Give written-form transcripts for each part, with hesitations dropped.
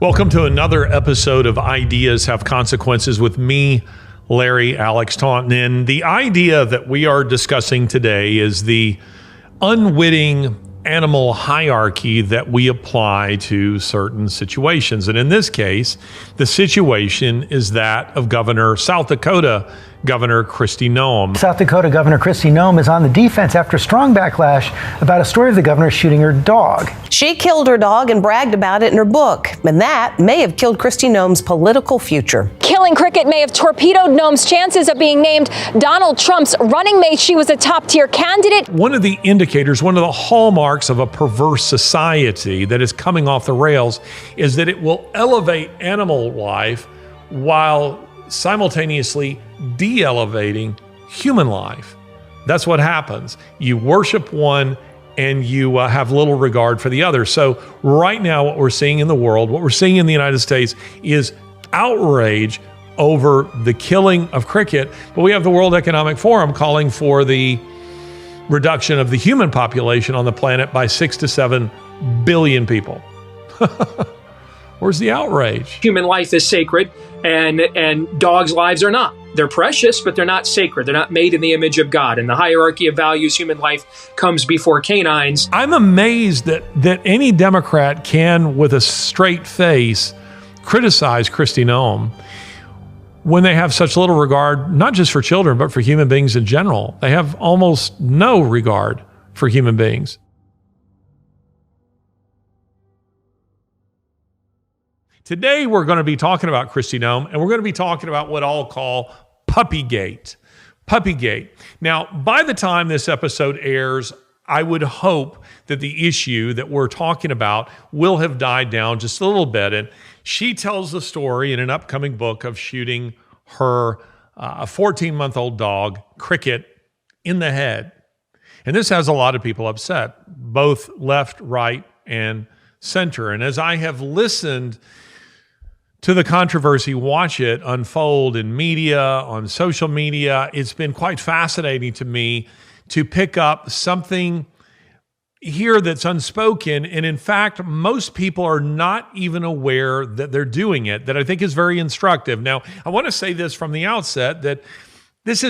Welcome to another episode of Ideas Have Consequences with me, Larry Alex Taunton. And the idea that we are discussing today is the unwitting animal hierarchy that we apply to certain situations. And in this case, the situation is that of South Dakota Governor Kristi Noem. South Dakota Governor Kristi Noem is on the defense after strong backlash about a story of the governor shooting her dog. She killed her dog and bragged about it in her book, and that may have killed Kristi Noem's political future. Killing Cricket may have torpedoed Noem's chances of being named Donald Trump's running mate. She was a top-tier candidate. One of the indicators, one of the hallmarks of a perverse society that is coming off the rails is that it will elevate animal life while simultaneously de-elevating human life. That's what happens. You worship one and you have little regard for the other. So right now, what we're seeing in the world, what we're seeing in the United States is outrage over the killing of Cricket. But we have the World Economic Forum calling for the reduction of the human population on the planet by 6 to 7 billion people. Where's the outrage? Human life is sacred, and dogs' lives are not. They're precious, but they're not sacred. They're not made in the image of God. And the hierarchy of values, human life comes before canines. I'm amazed that any Democrat can, with a straight face, criticize Kristi Noem when they have such little regard, not just for children, but for human beings in general. They have almost no regard for human beings. Today, we're going to be talking about Kristi Noem, and we're going to be talking about what I'll call Puppygate. Puppygate. Now, by the time this episode airs, I would hope that the issue that we're talking about will have died down just a little bit. And she tells the story in an upcoming book of shooting her 14-month-old dog, Cricket, in the head. And this has a lot of people upset, both left, right, and center. And as I have listened to the controversy, watch it unfold in media, on social media, it's been quite fascinating to me to pick up something here that's unspoken. And in fact, most people are not even aware that they're doing it, that I think is very instructive. Now, I want to say this from the outset, that this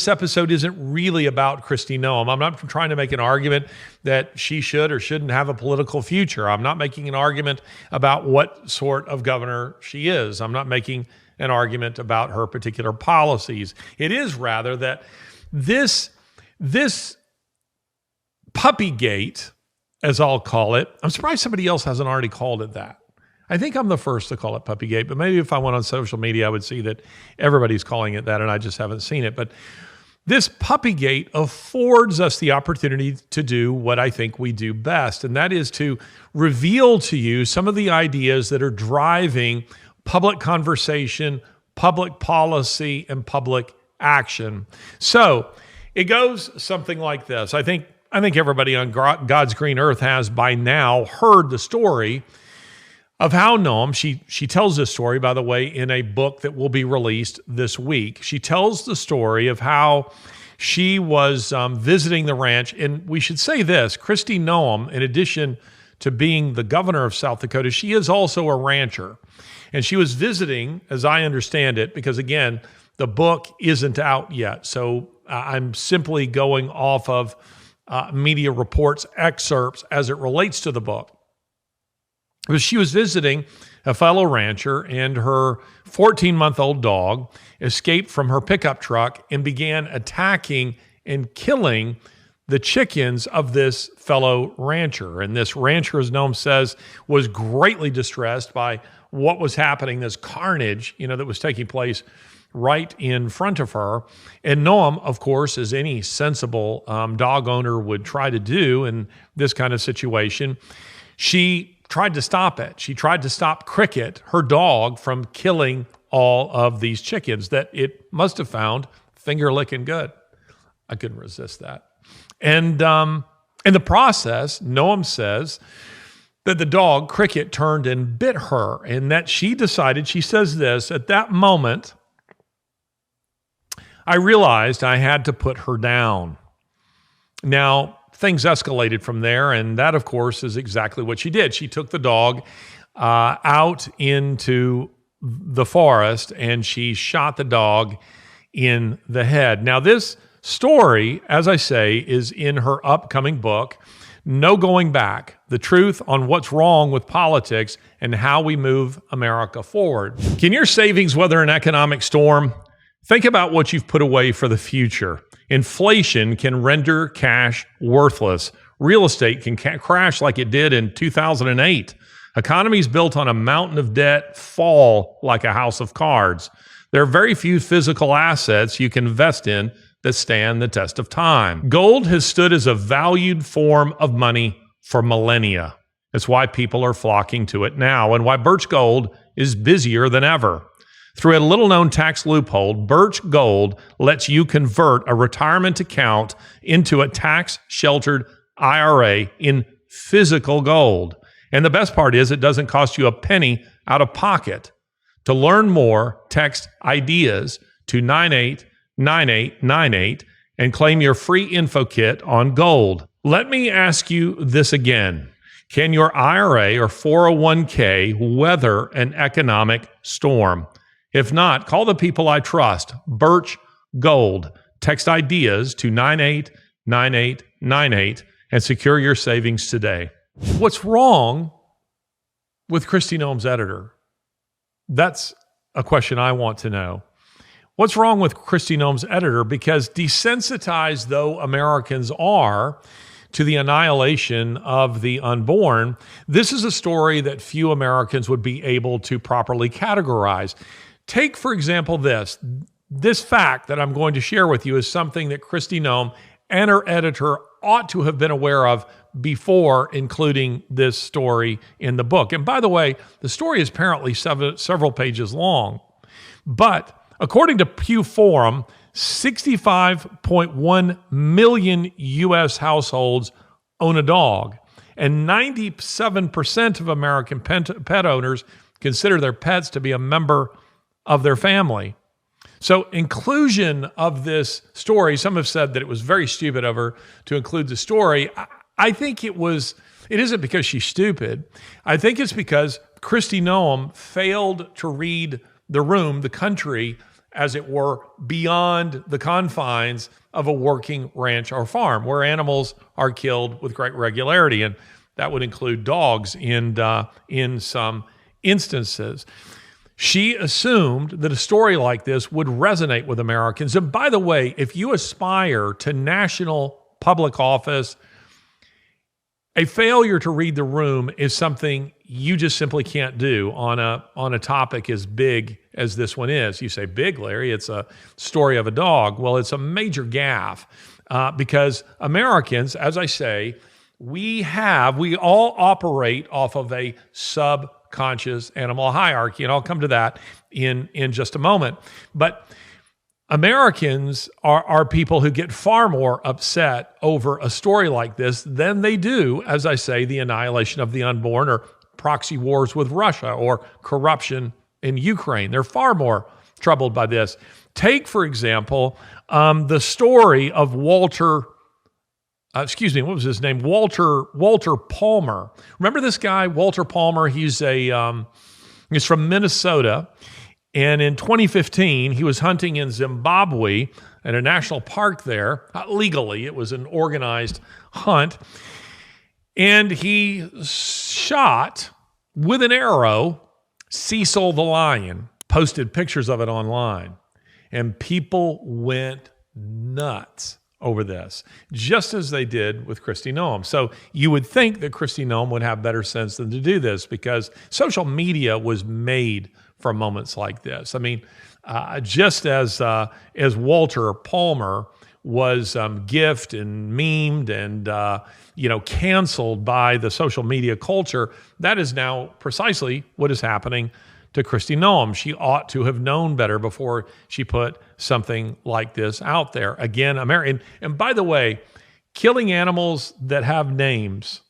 episode isn't really about Kristi Noem. I'm not trying to make an argument that she should or shouldn't have a political future. I'm not making an argument about what sort of governor she is. I'm not making an argument about her particular policies. It is rather that this Puppygate, as I'll call it, I'm surprised somebody else hasn't already called it that. I think I'm the first to call it Puppygate, but maybe if I went on social media, I would see that everybody's calling it that and I just haven't seen it. But this Puppygate affords us the opportunity to do what I think we do best, and that is to reveal to you some of the ideas that are driving public conversation, public policy, and public action. So it goes something like this. I think everybody on God's green earth has by now heard the story of how Noem, she tells this story, by the way, in a book that will be released this week. She tells the story of how she was visiting the ranch. And we should say this, Kristi Noem, in addition to being the governor of South Dakota, she is also a rancher. And she was visiting, as I understand it, because again, the book isn't out yet. So I'm simply going off of media reports, excerpts as it relates to the book. But she was visiting a fellow rancher, and her 14-month-old dog escaped from her pickup truck and began attacking and killing the chickens of this fellow rancher. And this rancher, as Noem says, was greatly distressed by what was happening, this carnage, that was taking place right in front of her. And Noem, of course, as any sensible dog owner would try to do in this kind of situation, she tried to stop it. She tried to stop Cricket, her dog, from killing all of these chickens that it must have found finger-licking good. I couldn't resist that. And in the process, Noem says that the dog, Cricket, turned and bit her, and that she decided, she says this, at that moment, I realized I had to put her down. Now, things escalated from there, and that, of course, is exactly what she did. She took the dog out into the forest, and she shot the dog in the head. Now, this story, as I say, is in her upcoming book, No Going Back: The Truth on What's Wrong with Politics and How We Move America Forward. Can your savings weather an economic storm? Think about what you've put away for the future. Inflation can render cash worthless. Real estate can crash like it did in 2008. Economies built on a mountain of debt fall like a house of cards. There are very few physical assets you can invest in that stand the test of time. Gold has stood as a valued form of money for millennia. It's why people are flocking to it now, and why Birch Gold is busier than ever. Through a little-known tax loophole, Birch Gold lets you convert a retirement account into a tax-sheltered IRA in physical gold. And the best part is it doesn't cost you a penny out of pocket. To learn more, text IDEAS to 989898 and claim your free info kit on gold. Let me ask you this again. Can your IRA or 401k weather an economic storm? If not, call the people I trust, Birch Gold. Text IDEAS to 989898 and secure your savings today. What's wrong with Kristi Noem's editor? That's a question I want to know. What's wrong with Kristi Noem's editor? Because desensitized though Americans are to the annihilation of the unborn, this is a story that few Americans would be able to properly categorize. Take, for example, this fact that I'm going to share with you is something that Kristi Noem and her editor ought to have been aware of before including this story in the book. And by the way, the story is apparently several pages long. But according to Pew Forum, 65.1 million U.S. households own a dog, and 97% of American pet owners consider their pets to be a member of their family. So inclusion of this story, some have said that it was very stupid of her to include the story. I think it isn't because she's stupid. I think it's because Kristi Noem failed to read the room, the country, as it were, beyond the confines of a working ranch or farm where animals are killed with great regularity. And that would include dogs in some instances. She assumed that a story like this would resonate with Americans. And by the way, if you aspire to national public office, a failure to read the room is something you just simply can't do on a topic as big as this one is. You say, big, Larry, it's a story of a dog. Well, it's a major gaffe because Americans, as I say, we all operate off of a subconscious animal hierarchy, and I'll come to that in just a moment. But Americans are people who get far more upset over a story like this than they do, as I say, the annihilation of the unborn or proxy wars with Russia or corruption in Ukraine. They're far more troubled by this. Take, for example, the story of Walter Palmer. Remember this guy, Walter Palmer? He's from Minnesota. And in 2015, he was hunting in Zimbabwe at a national park there, not legally. It was an organized hunt. And he shot with an arrow Cecil the lion, posted pictures of it online. And people went nuts over this, just as they did with Kristi Noem. So you would think that Kristi Noem would have better sense than to do this because social media was made for moments like this. I mean, just as Walter Palmer was gifted and memed and canceled by the social media culture, that is now precisely what is happening to Kristi Noem. She ought to have known better before she put something like this out there. Again, and by the way, killing animals that have names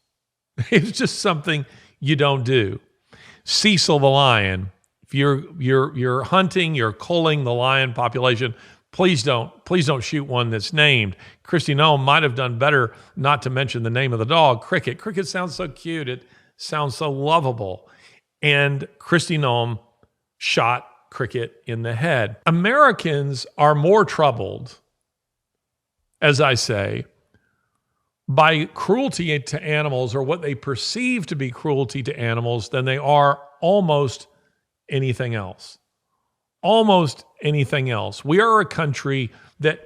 is just something you don't do. Cecil the lion. If you're hunting, you're culling the lion population, please don't shoot one that's named. Kristi Noem might have done better not to mention the name of the dog, Cricket. Cricket sounds so cute. It sounds so lovable. and Kristi Noem shot Cricket in the head. Americans are more troubled, as I say, by cruelty to animals or what they perceive to be cruelty to animals than they are almost anything else. Almost anything else. We are a country that,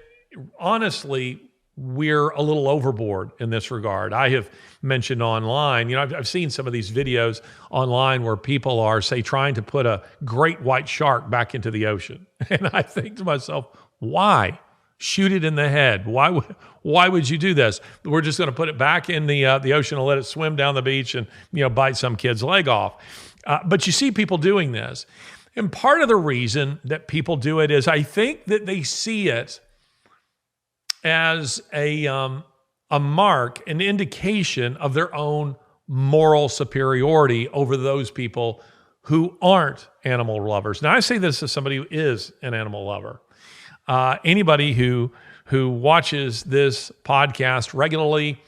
honestly, we're a little overboard in this regard. I have mentioned online, I've seen some of these videos online where people are, say, trying to put a great white shark back into the ocean. And I think to myself, why? Shoot it in the head. Why would you do this? We're just going to put it back in the ocean and let it swim down the beach and bite some kid's leg off. But you see people doing this. And part of the reason that people do it is I think that they see it as a mark, an indication of their own moral superiority over those people who aren't animal lovers. Now, I say this as somebody who is an animal lover. Anybody who watches this podcast regularly,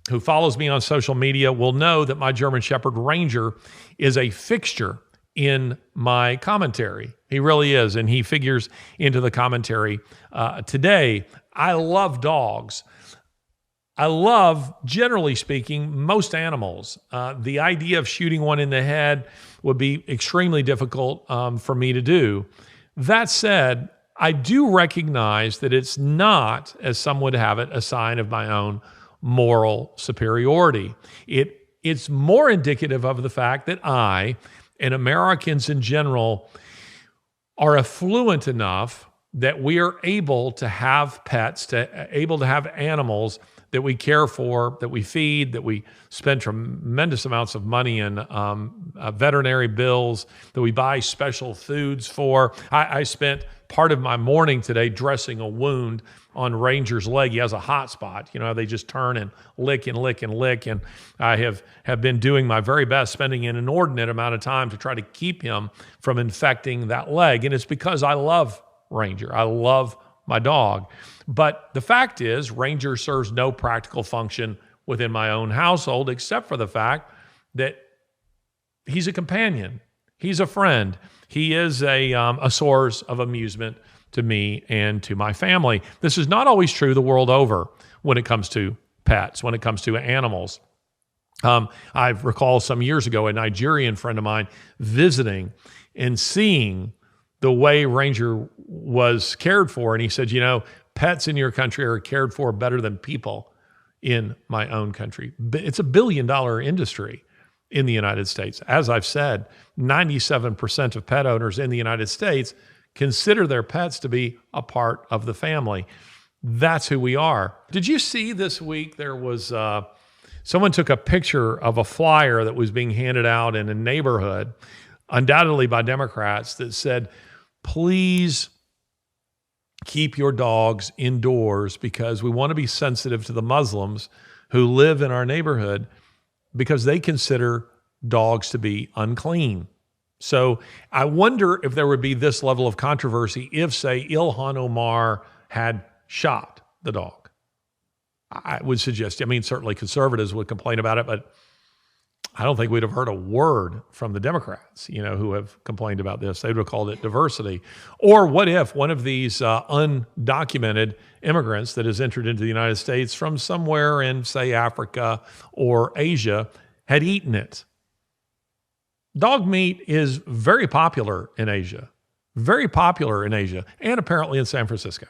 who follows me on social media, will know that my German Shepherd Ranger is a fixture in my commentary. He really is, and he figures into the commentary today. I love dogs. I love, generally speaking, most animals. The idea of shooting one in the head would be extremely difficult for me to do. That said, I do recognize that it's not, as some would have it, a sign of my own moral superiority. It's more indicative of the fact that I, and Americans in general, are affluent enough that we are able to have pets, able to have animals that we care for, that we feed, that we spend tremendous amounts of money in veterinary bills, that we buy special foods for. I spent part of my morning today dressing a wound on Ranger's leg. He has a hot spot. They just turn and lick and lick and lick. And I have been doing my very best, spending an inordinate amount of time to try to keep him from infecting that leg. And it's because I love Ranger. I love my dog. But the fact is, Ranger serves no practical function within my own household, except for the fact that he's a companion. He's a friend. He is a source of amusement to me and to my family. This is not always true the world over when it comes to pets, when it comes to animals. I recall some years ago a Nigerian friend of mine visiting and seeing the way Ranger was cared for. And he said, pets in your country are cared for better than people in my own country. It's a $1 billion industry in the United States. As I've said, 97% of pet owners in the United States consider their pets to be a part of the family. That's who we are. Did you see this week there was someone took a picture of a flyer that was being handed out in a neighborhood, undoubtedly by Democrats, that said, please keep your dogs indoors because we want to be sensitive to the Muslims who live in our neighborhood because they consider dogs to be unclean. So I wonder if there would be this level of controversy if, say, Ilhan Omar had shot the dog. I would suggest, certainly conservatives would complain about it, but I don't think we'd have heard a word from the Democrats, who have complained about this. They would have called it diversity. Or what if one of these undocumented immigrants that has entered into the United States from somewhere in, say, Africa or Asia had eaten it? Dog meat is very popular in Asia, and apparently in San Francisco.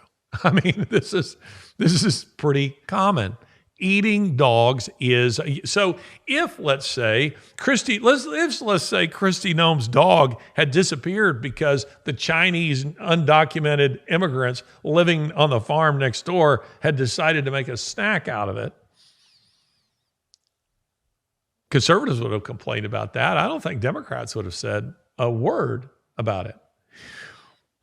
This is pretty common. Eating dogs is so. If let's say Kristi Noem's dog had disappeared because the Chinese undocumented immigrants living on the farm next door had decided to make a snack out of it, conservatives would have complained about that. I don't think Democrats would have said a word about it.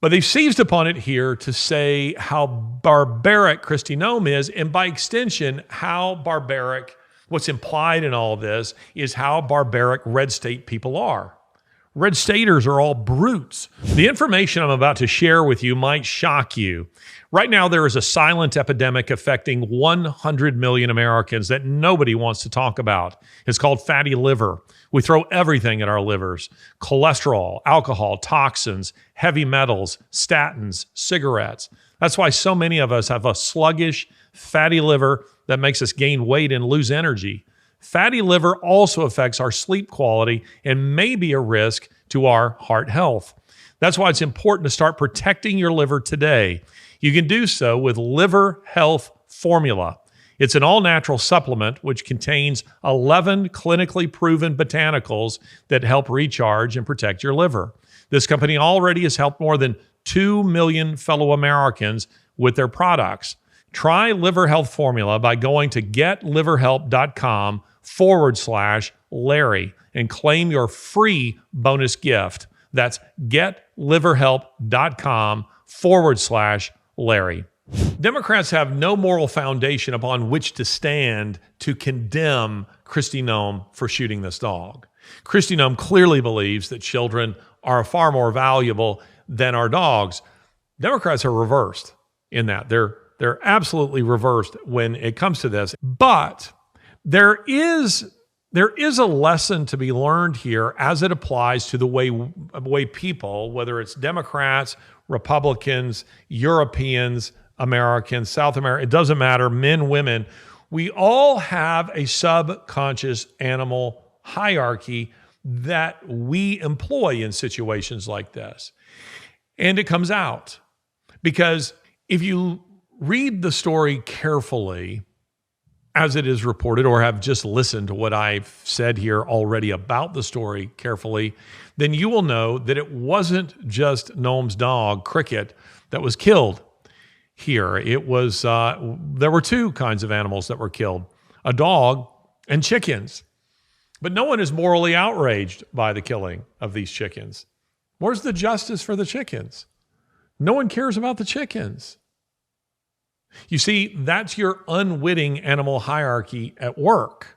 But they've seized upon it here to say how barbaric Kristi Noem is, and by extension, how barbaric, what's implied in all this is how barbaric red state people are. Red staters are all brutes. The information I'm about to share with you might shock you. Right now, there is a silent epidemic affecting 100 million Americans that nobody wants to talk about. It's called fatty liver. We throw everything at our livers: cholesterol, alcohol, toxins, heavy metals, statins, cigarettes. That's why so many of us have a sluggish, fatty liver that makes us gain weight and lose energy. Fatty liver also affects our sleep quality and may be a risk to our heart health. That's why it's important to start protecting your liver today. You can do so with Liver Health Formula. It's an all-natural supplement which contains 11 clinically proven botanicals that help recharge and protect your liver. This company already has helped more than 2 million fellow Americans with their products. Try Liver Health Formula by going to getliverhelp.com/Larry and claim your free bonus gift. That's getliverhelp.com/Larry. Democrats have no moral foundation upon which to stand to condemn Kristi Noem for shooting this dog. Kristi Noem clearly believes that children are far more valuable than our dogs. Democrats are reversed in that. They're absolutely reversed when it comes to this. But there is a lesson to be learned here as it applies to the way people, whether it's Democrats, Republicans, Europeans, Americans, South America, it doesn't matter, men, women, we all have a subconscious animal hierarchy that we employ in situations like this. And it comes out because if you read the story carefully as it is reported, or have just listened to what I've said here already about the story carefully, then you will know that it wasn't just Noem's dog, Cricket, that was killed here. It was there were two kinds of animals that were killed: a dog and chickens. But no one is morally outraged by the killing of these chickens. Where's the justice for the chickens? No one cares about the chickens. You see, that's your unwitting animal hierarchy at work.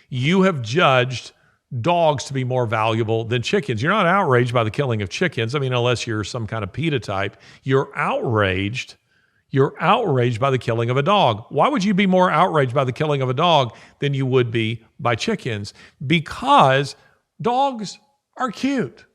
You have judged dogs to be more valuable than chickens. You're not outraged by the killing of chickens. I mean, unless you're some kind of PETA type. You're outraged by the killing of a dog. Why would you be more outraged by the killing of a dog than you would be by chickens? Because dogs are cute.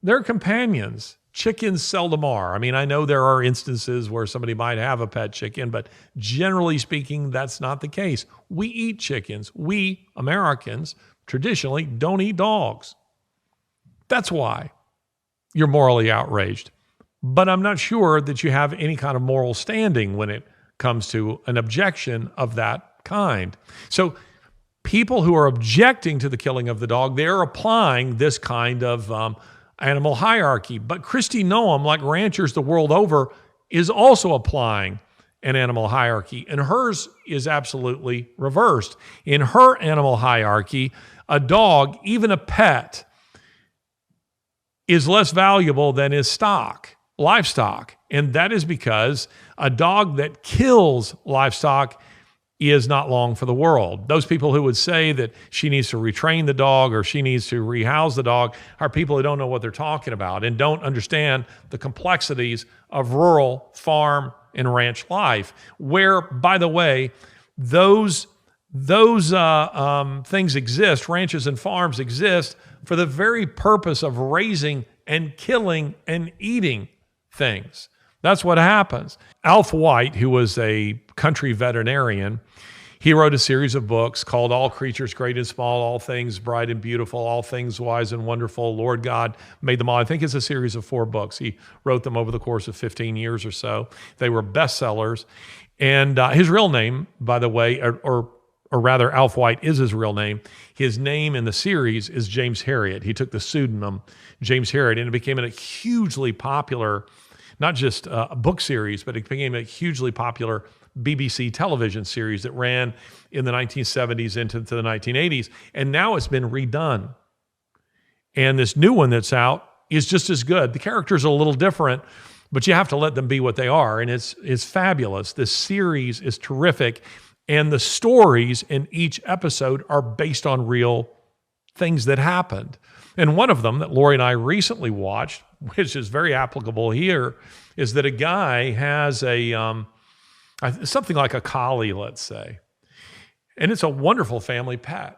They're companions. Chickens seldom are. I mean, I know there are instances where somebody might have a pet chicken, but generally speaking, that's not the case. We eat chickens. We, Americans, traditionally don't eat dogs. That's why you're morally outraged. But I'm not sure that you have any kind of moral standing when it comes to an objection of that kind. So people who are objecting to the killing of the dog, they're applying this kind of animal hierarchy. But Kristi Noem, like ranchers the world over, is also applying an animal hierarchy, and hers is absolutely reversed. In her animal hierarchy, a dog, even a pet, is less valuable than his livestock. And that is because a dog that kills livestock is not long for the world. Those people who would say that she needs to retrain the dog or she needs to rehouse the dog are people who don't know what they're talking about and don't understand the complexities of rural farm and ranch life, where, by the way, those things exist. Ranches and farms exist for the very purpose of raising and killing and eating things. That's what happens. Alf White, who was a country veterinarian, he wrote a series of books called All Creatures Great and Small, All Things Bright and Beautiful, All Things Wise and Wonderful, Lord God Made Them All. I think it's a series of 4 books. He wrote them over the course of 15 years or so. They were bestsellers. And his real name, by the way, or rather Alf White is his real name. His name in the series is James Herriot. He took the pseudonym James Herriot, and it became a hugely popular, not just a book series, but it became a hugely popular BBC television series that ran in the 1970s into the 1980s. And now it's been redone. And this new one that's out is just as good. The characters are a little different, but you have to let them be what they are. And it's fabulous. This series is terrific. And the stories in each episode are based on real things that happened. And one of them that Lori and I recently watched, which is very applicable here, is that a guy has a something like a collie, let's say, and it's a wonderful family pet.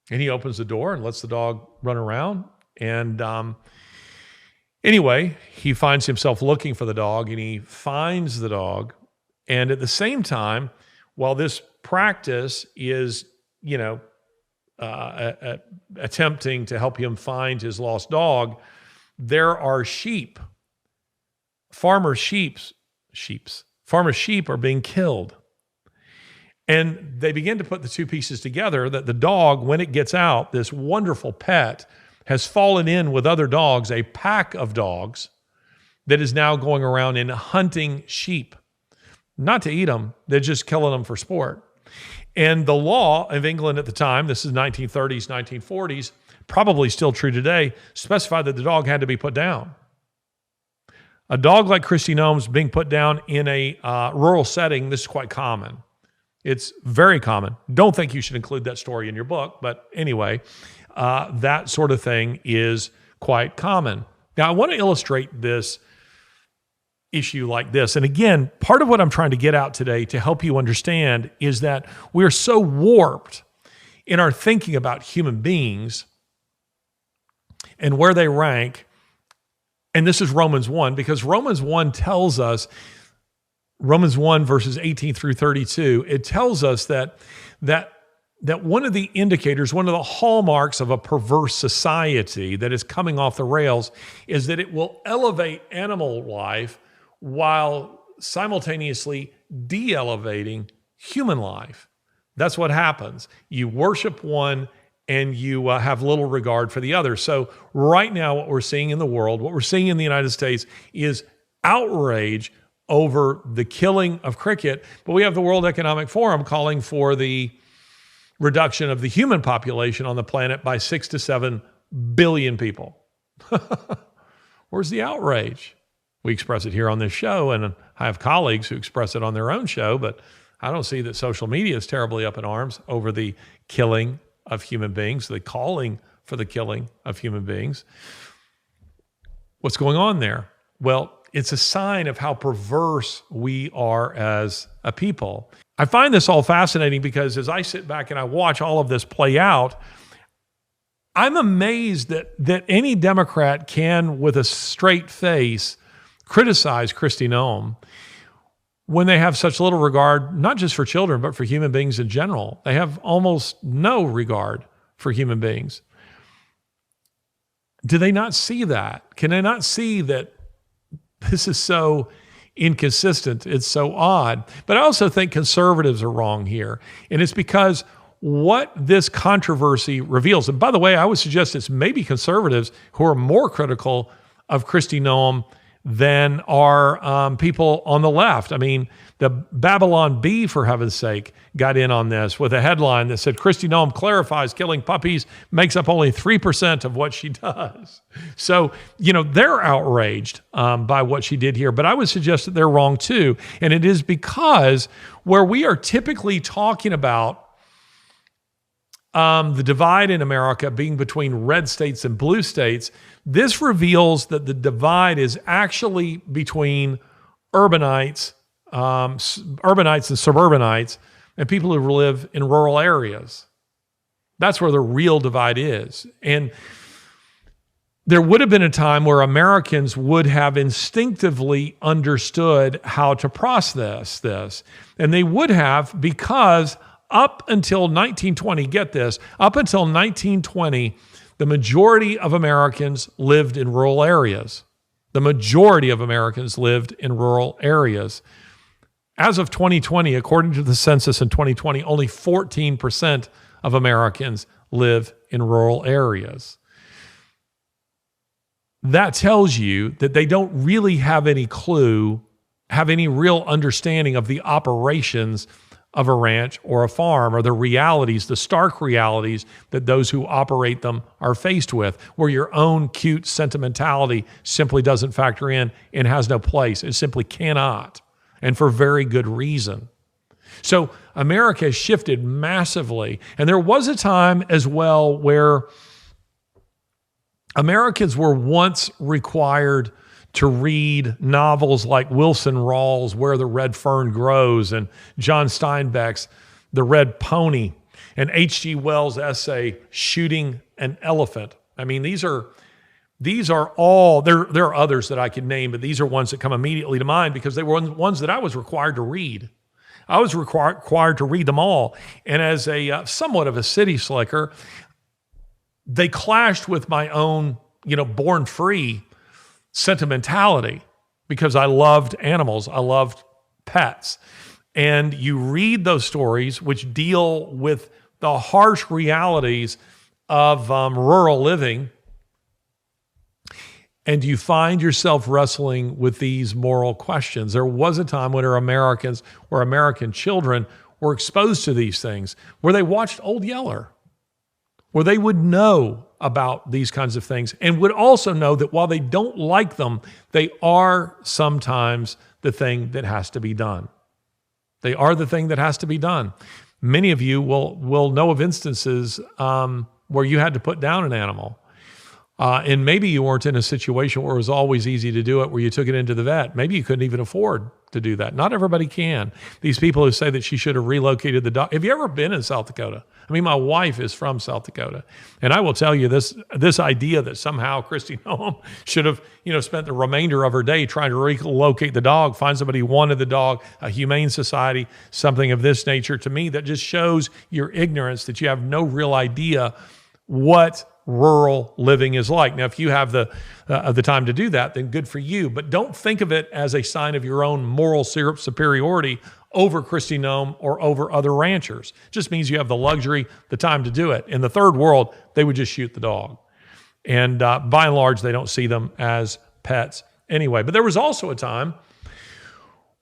And he opens the door and lets the dog run around. And anyway, he finds himself looking for the dog, and he finds the dog. And at the same time, while this practice is, attempting to help him find his lost dog, there are sheep. Farmer sheep are being killed. And they begin to put the two pieces together that the dog, when it gets out, this wonderful pet, has fallen in with other dogs, a pack of dogs that is now going around and hunting sheep. Not to eat them, they're just killing them for sport. And the law of England at the time, this is 1930s, 1940s, probably still true today, specified that the dog had to be put down. A dog like Kristi Noem's being put down in a rural setting, this is quite common. It's very common. Don't think you should include that story in your book, but anyway, that sort of thing is quite common. Now, I want to illustrate this issue like this. And again, part of what I'm trying to get out today to help you understand is that we're so warped in our thinking about human beings and where they rank. And this is Romans 1, because Romans 1 tells us, Romans 1 verses 18 through 32, it tells us that one of the indicators, one of the hallmarks of a perverse society that is coming off the rails is that it will elevate animal life while simultaneously de-elevating human life. That's what happens. You worship one and you have little regard for the other. So right now what we're seeing in the world, what we're seeing in the United States is outrage over the killing of cricket, but we have the World Economic Forum calling for the reduction of the human population on the planet by 6 to 7 billion people. Where's the outrage? We express it here on this show, and I have colleagues who express it on their own show, but I don't see that social media is terribly up in arms over the killing of human beings, the calling for the killing of human beings. What's going on there? Well, it's a sign of how perverse we are as a people. I find this all fascinating because as I sit back and I watch all of this play out, I'm amazed that any Democrat can, with a straight face, criticize Kristi Noem when they have such little regard, not just for children, but for human beings in general. They have almost no regard for human beings. Do they not see that? Can they not see that this is so inconsistent? It's so odd. But I also think conservatives are wrong here. And it's because what this controversy reveals, and by the way, I would suggest it's maybe conservatives who are more critical of Kristi Noem than are people on the left. I mean, the Babylon Bee, for heaven's sake, got in on this with a headline that said, Kristi Noem clarifies killing puppies makes up only 3% of what she does. So, they're outraged by what she did here, but I would suggest that they're wrong too. And it is because where we are typically talking about the divide in America being between red states and blue states, this reveals that the divide is actually between urbanites and suburbanites and people who live in rural areas. That's where the real divide is. And there would have been a time where Americans would have instinctively understood how to process this. And they would have, because up until 1920, get this, up until 1920, the majority of Americans lived in rural areas. The majority of Americans lived in rural areas. As of 2020, according to the census in 2020, only 14% of Americans live in rural areas. That tells you that they don't really have any clue, have any real understanding of the operations of a ranch or a farm, or the realities, the stark realities that those who operate them are faced with, where your own cute sentimentality simply doesn't factor in and has no place. It simply cannot, and for very good reason. So America has shifted massively. And there was a time as well where Americans were once required to read novels like Wilson Rawls' Where the Red Fern Grows and John Steinbeck's The Red Pony and H.G. Wells' essay Shooting an Elephant. I mean, these are all, there are others that I could name, but these are ones that come immediately to mind because they were ones that I was required to read. I was required to read them all. And as a somewhat of a city slicker, they clashed with my own, born free sentimentality because I loved animals. I loved pets. And you read those stories which deal with the harsh realities of rural living, and you find yourself wrestling with these moral questions. There was a time when American children were exposed to these things, where they watched Old Yeller, where they would know about these kinds of things and would also know that while they don't like them, they are sometimes the thing that has to be done. They are the thing that has to be done. Many of you will know of instances where you had to put down an animal. And maybe you weren't in a situation where it was always easy to do it, where you took it into the vet. Maybe you couldn't even afford to do that. Not everybody can. These people who say that she should have relocated the dog. Have you ever been in South Dakota? I mean, my wife is from South Dakota. And I will tell you this idea that somehow Kristi Noem should have, spent the remainder of her day trying to relocate the dog, find somebody who wanted the dog, a humane society, something of this nature, to me, that just shows your ignorance, that you have no real idea what rural living is like. Now, if you have the time to do that, then good for you. But don't think of it as a sign of your own moral superiority over Kristi Noem or over other ranchers. It just means you have the luxury, the time to do it. In the third world, they would just shoot the dog. And by and large, they don't see them as pets anyway. But there was also a time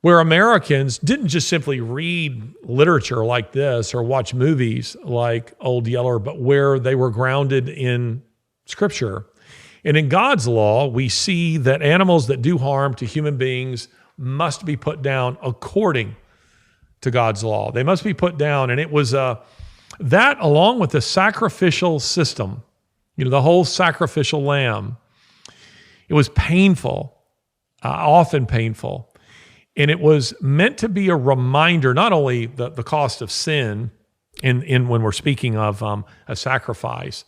where Americans didn't just simply read literature like this or watch movies like Old Yeller, but where they were grounded in Scripture. And in God's law, we see that animals that do harm to human beings must be put down according to God's law. They must be put down. And it was that, along with the sacrificial system, the whole sacrificial lamb, it was painful, often painful. And it was meant to be a reminder, not only the cost of sin in when we're speaking of a sacrifice,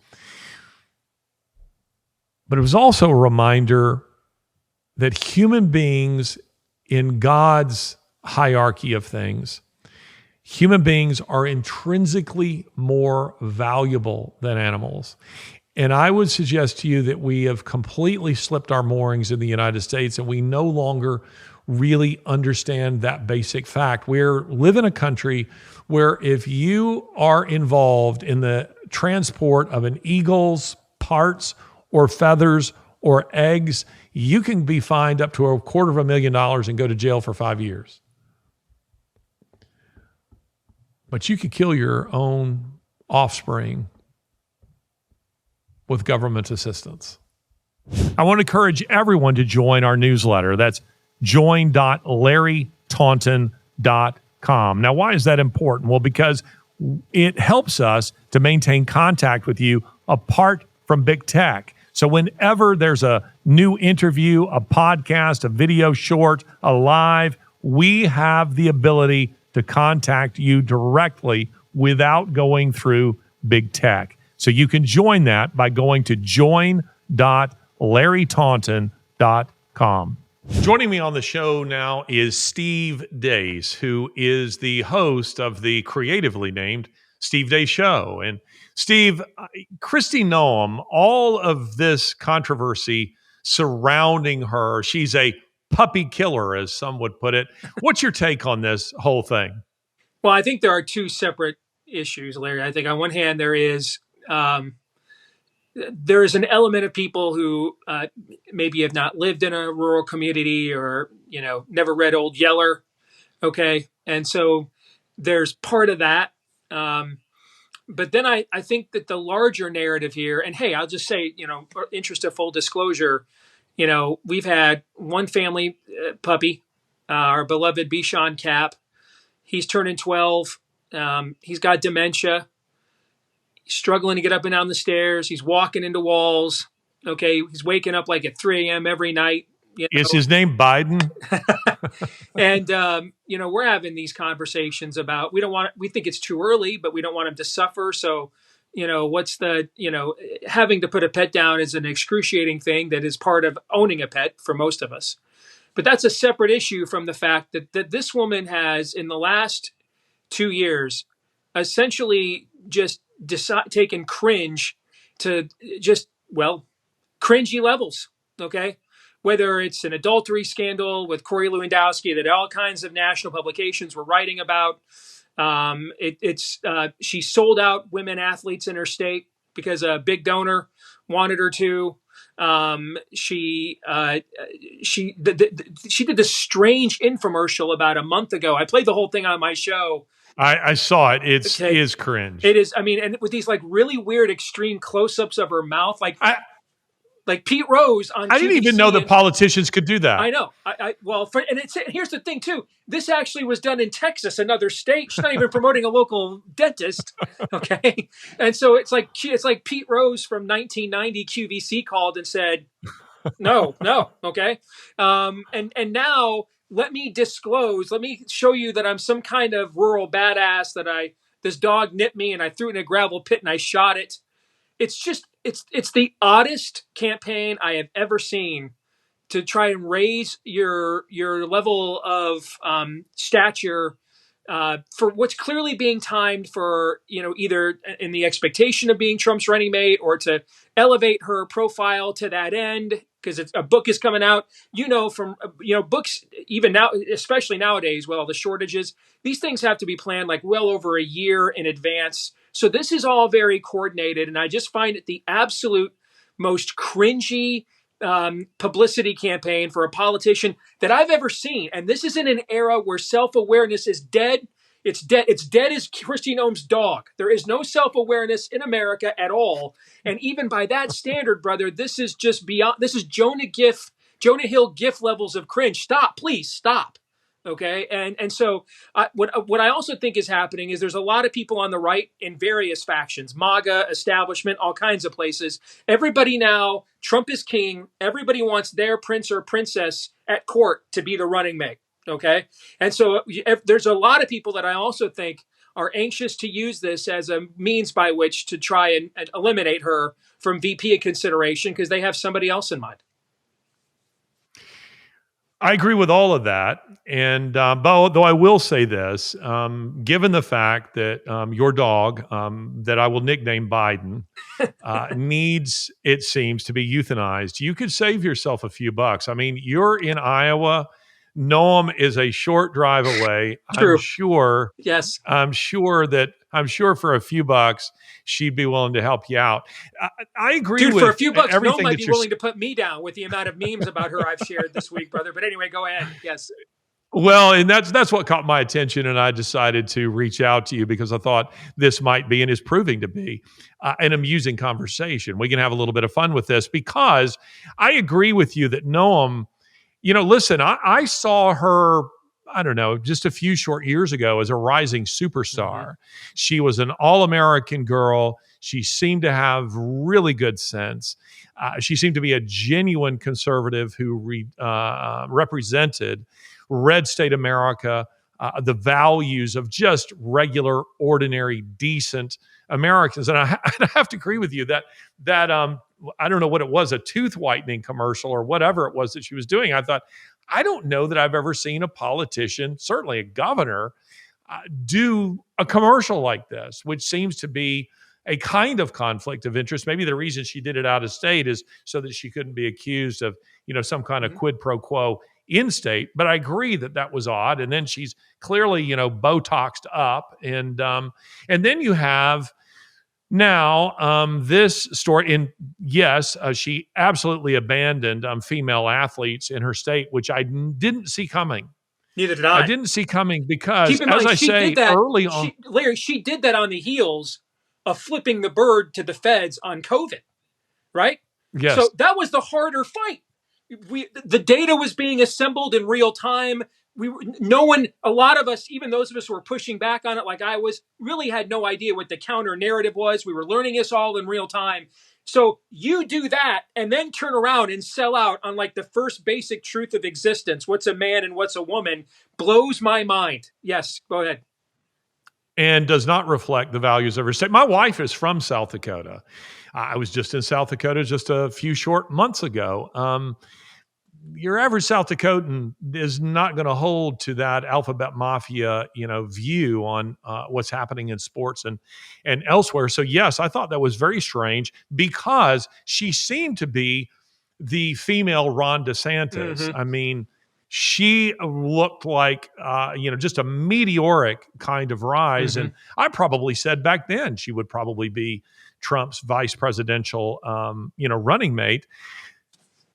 but it was also a reminder that human beings in God's hierarchy of things, human beings are intrinsically more valuable than animals. And I would suggest to you that we have completely slipped our moorings in the United States, and we no longer really understand that basic fact. We live in a country where if you are involved in the transport of an eagle's parts or feathers or eggs, you can be fined up to $250,000 and go to jail for 5 years. But you could kill your own offspring with government assistance. I want to encourage everyone to join our newsletter. That's join.larrytaunton.com. Now, why is that important? Well, because it helps us to maintain contact with you apart from big tech. So whenever there's a new interview, a podcast, a video short, a live, we have the ability to contact you directly without going through big tech. So you can join that by going to join.larrytaunton.com. Joining me on the show now is Steve Deace, who is the host of the creatively named Steve Deace Show. And Steve, Kristi Noem, all of this controversy surrounding her, she's a puppy killer, as some would put it. What's your take on this whole thing? Well, I think there are two separate issues, Larry. I think on one hand, there is an element of people who maybe have not lived in a rural community or, never read Old Yeller. Okay. And so there's part of that. But then I think that the larger narrative here, and hey, I'll just say, interest of full disclosure, we've had one family puppy, our beloved Bichon Cap. He's turning 12 He's got dementia. He's struggling to get up and down the stairs. He's walking into walls. Okay, he's waking up like at 3 a.m. every night. Is his name Biden? And we're having these conversations about we think it's too early, but we don't want him to suffer. So, having to put a pet down is an excruciating thing that is part of owning a pet for most of us. But that's a separate issue from the fact that this woman has, in the last 2 years, essentially just taken cringe to cringy levels. Okay. Whether it's an adultery scandal with Corey Lewandowski that all kinds of national publications were writing about. She sold out women athletes in her state because a big donor wanted her to. She did this strange infomercial about a month ago. I played the whole thing on my show. I saw it. It is cringe. It is. I mean, and with these like really weird extreme close-ups of her mouth, like Pete Rose on. I didn't even know that politicians could do that. I know. Here's the thing too. This actually was done in Texas, another state. She's not even promoting a local dentist. Okay, and so it's like Pete Rose from 1990 QVC called and said, "No, okay," and now let me disclose. Let me show you that I'm some kind of rural badass. This dog nipped me and I threw it in a gravel pit and I shot it. It's the oddest campaign I have ever seen to try and raise your level of stature for what's clearly being timed for, either in the expectation of being Trump's running mate or to elevate her profile to that end, because a book is coming out, from books, even now, especially nowadays with all the shortages, these things have to be planned like well over a year in advance. So this is all very coordinated. And I just find it the absolute most cringy publicity campaign for a politician that I've ever seen. And this is in an era where self-awareness is dead. It's dead. It's dead as Kristi Noem's dog. There is no self-awareness in America at all. And even by that standard, brother, this is just beyond. This is Jonah Hill GIF levels of cringe. Stop, please stop. Okay, and so what I also think is happening is there's a lot of people on the right in various factions, MAGA, establishment, all kinds of places. Everybody now, Trump is king. Everybody wants their prince or princess at court to be the running mate. Okay, and so there's a lot of people that I also think are anxious to use this as a means by which to try and eliminate her from VP consideration because they have somebody else in mind. I agree with all of that. And though I will say this, given the fact that your dog, that I will nickname Biden, needs, it seems, to be euthanized, you could save yourself a few bucks. I mean, you're in Iowa. Noem is a short drive away. True. I'm sure. Yes. I'm sure for a few bucks, she'd be willing to help you out. I agree with for a few bucks, everything Noem might be willing to put me down with the amount of memes about her I've shared this week, brother. But anyway, go ahead. Yes. Well, and that's what caught my attention, and I decided to reach out to you because I thought this might be and is proving to be an amusing conversation. We can have a little bit of fun with this because I agree with you that Noem, listen, I saw her, I don't know, just a few short years ago as a rising superstar. Mm-hmm. She was an all-American girl. She seemed to have really good sense. She seemed to be a genuine conservative who represented red state America, the values of just regular, ordinary, decent Americans. And I have to agree with you that I don't know what it was, a tooth whitening commercial or whatever it was that she was doing. I thought, I don't know that I've ever seen a politician, certainly a governor, do a commercial like this, which seems to be a kind of conflict of interest. Maybe the reason she did it out of state is so that she couldn't be accused of, some kind of quid pro quo in state. But I agree that was odd. And then she's clearly, Botoxed up. And then you have now this story. And yes, she absolutely abandoned female athletes in her state, which I didn't see coming. Neither did I. I didn't see coming because, keep in mind, as I say, early on, Larry, she did that on the heels of flipping the bird to the feds on COVID, right? Yes. So that was the harder fight. The data was being assembled in real time. a lot of us, even those of us who were pushing back on it, like I was, really had no idea what the counter narrative was. We were learning this all in real time. So you do that and then turn around and sell out on like the first basic truth of existence. What's a man and what's a woman blows my mind. Yes, go ahead. And does not reflect the values of her state. My wife is from South Dakota. I was just in South Dakota just a few short months ago. Your average South Dakotan is not going to hold to that alphabet mafia, view on what's happening in sports and elsewhere. So yes, I thought that was very strange because she seemed to be the female Ron DeSantis. Mm-hmm. I mean, she looked like just a meteoric kind of rise, Mm-hmm. and I probably said back then she would probably be Trump's vice presidential running mate.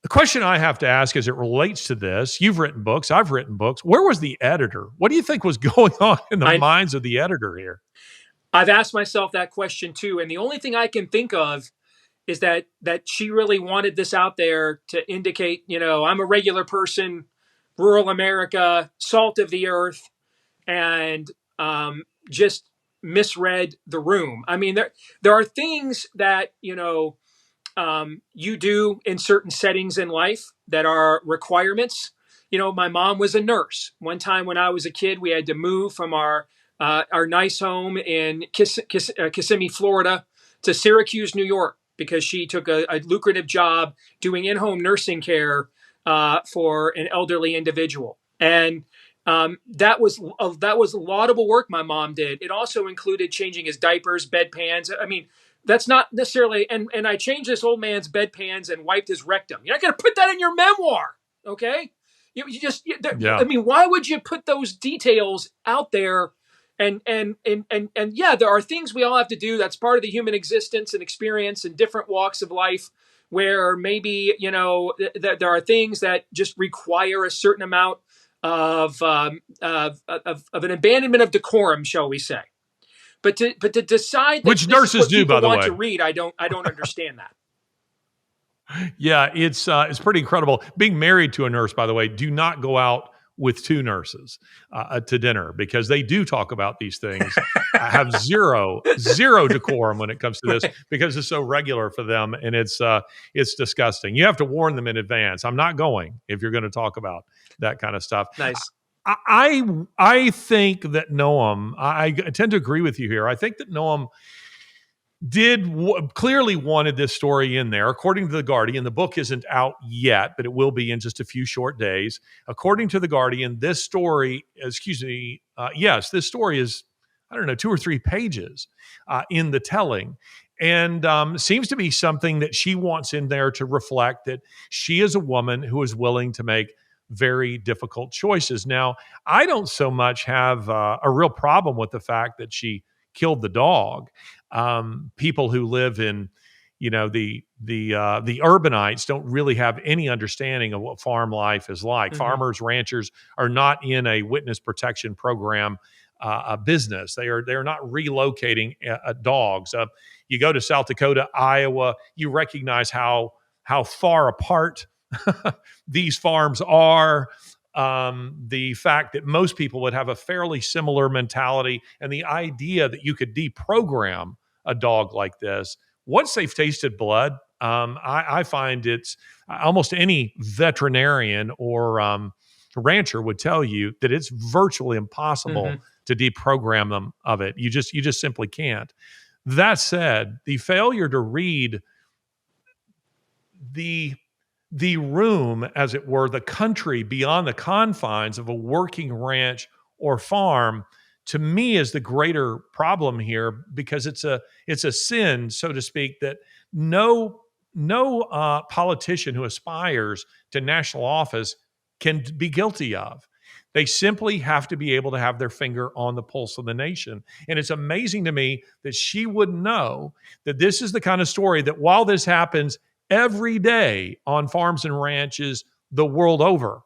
The question I have to ask as it relates to this, you've written books, I've written books. Where was the editor? What do you think was going on in the minds of the editor here? I've asked myself that question too. And the only thing I can think of is that she really wanted this out there to indicate, I'm a regular person, rural America, salt of the earth, and just misread the room. I mean, there are things that, you do in certain settings in life that are requirements. My mom was a nurse. One time when I was a kid, we had to move from our nice home in Kissimmee, Florida, to Syracuse, New York, because she took a lucrative job doing in-home nursing care for an elderly individual. And that was laudable work my mom did. It also included changing his diapers, bedpans. I mean, that's not necessarily, and I changed this old man's bedpans and wiped his rectum. You're not going to put that in your memoir, okay? Yeah. I mean, why would you put those details out there? And yeah, there are things we all have to do. That's part of the human existence and experience in different walks of life, where maybe there are things that just require a certain amount of an abandonment of decorum, shall we say? But to decide that which nurses do, by the way, want to read, I don't understand that. Yeah, it's pretty incredible. Being married to a nurse, by the way, do not go out with two nurses to dinner, because they do talk about these things. Have zero decorum when it comes to this, because it's so regular for them, and it's disgusting. You have to warn them in advance. I'm not going if you're going to talk about that kind of stuff. Nice. I think that Noem, I tend to agree with you here. I think that Noem clearly wanted this story in there. According to The Guardian, the book isn't out yet, but it will be in just a few short days. According to The Guardian, this story is, 2 or 3 pages in the telling. And seems to be something that she wants in there to reflect that she is a woman who is willing to make very difficult choices. Now, I don't so much have a real problem with the fact that she killed the dog. People who live in, the urbanites don't really have any understanding of what farm life is like. Mm-hmm. Farmers, ranchers are not in a witness protection program business. They're not relocating dogs. You go to South Dakota, Iowa, you recognize how far apart these farms are. The fact that most people would have a fairly similar mentality, and the idea that you could deprogram a dog like this once they've tasted blood. I find it's almost any veterinarian or rancher would tell you that it's virtually impossible to deprogram them of it. You just simply can't. That said, the failure to read the room, as it were, the country beyond the confines of a working ranch or farm, to me is the greater problem here, because it's a sin, so to speak, that no politician who aspires to national office can be guilty of. They simply have to be able to have their finger on the pulse of the nation. And it's amazing to me that she wouldn't know that this is the kind of story that, while this happens every day on farms and ranches the world over,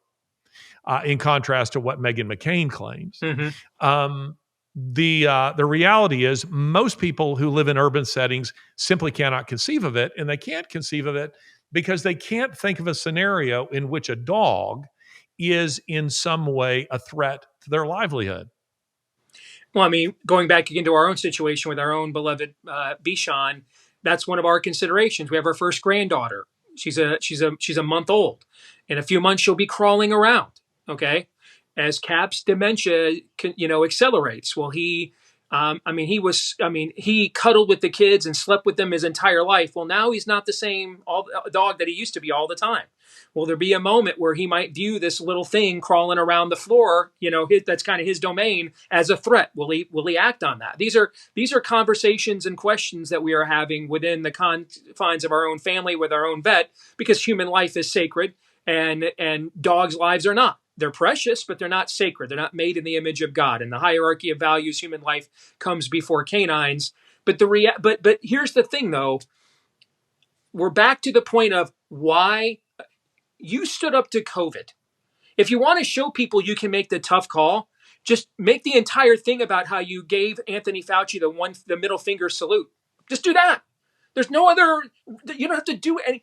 in contrast to what Meghan McCain claims. Mm-hmm. The reality is, most people who live in urban settings simply cannot conceive of it, and they can't conceive of it because they can't think of a scenario in which a dog is in some way a threat to their livelihood. Well, I mean, going back into our own situation with our own beloved Bishan, that's one of our considerations. We have our first granddaughter. She's a month old. In a few months, she'll be crawling around. Okay, as Cap's dementia, accelerates. Well, he cuddled with the kids and slept with them his entire life. Well, now he's not the same dog that he used to be all the time. Will there be a moment where he might view this little thing crawling around the floor, that's kind of his domain, as a threat? Will he act on that? These are conversations and questions that we are having within the confines of our own family with our own vet, because human life is sacred and dogs' lives are not. They're precious, but they're not sacred. They're not made in the image of God. In the hierarchy of values, human life comes before canines. But but here's the thing, though. We're back to the point of why you stood up to COVID. If you want to show people you can make the tough call, just make the entire thing about how you gave Anthony Fauci the middle finger salute. Just do that. There's no other. You don't have to do any.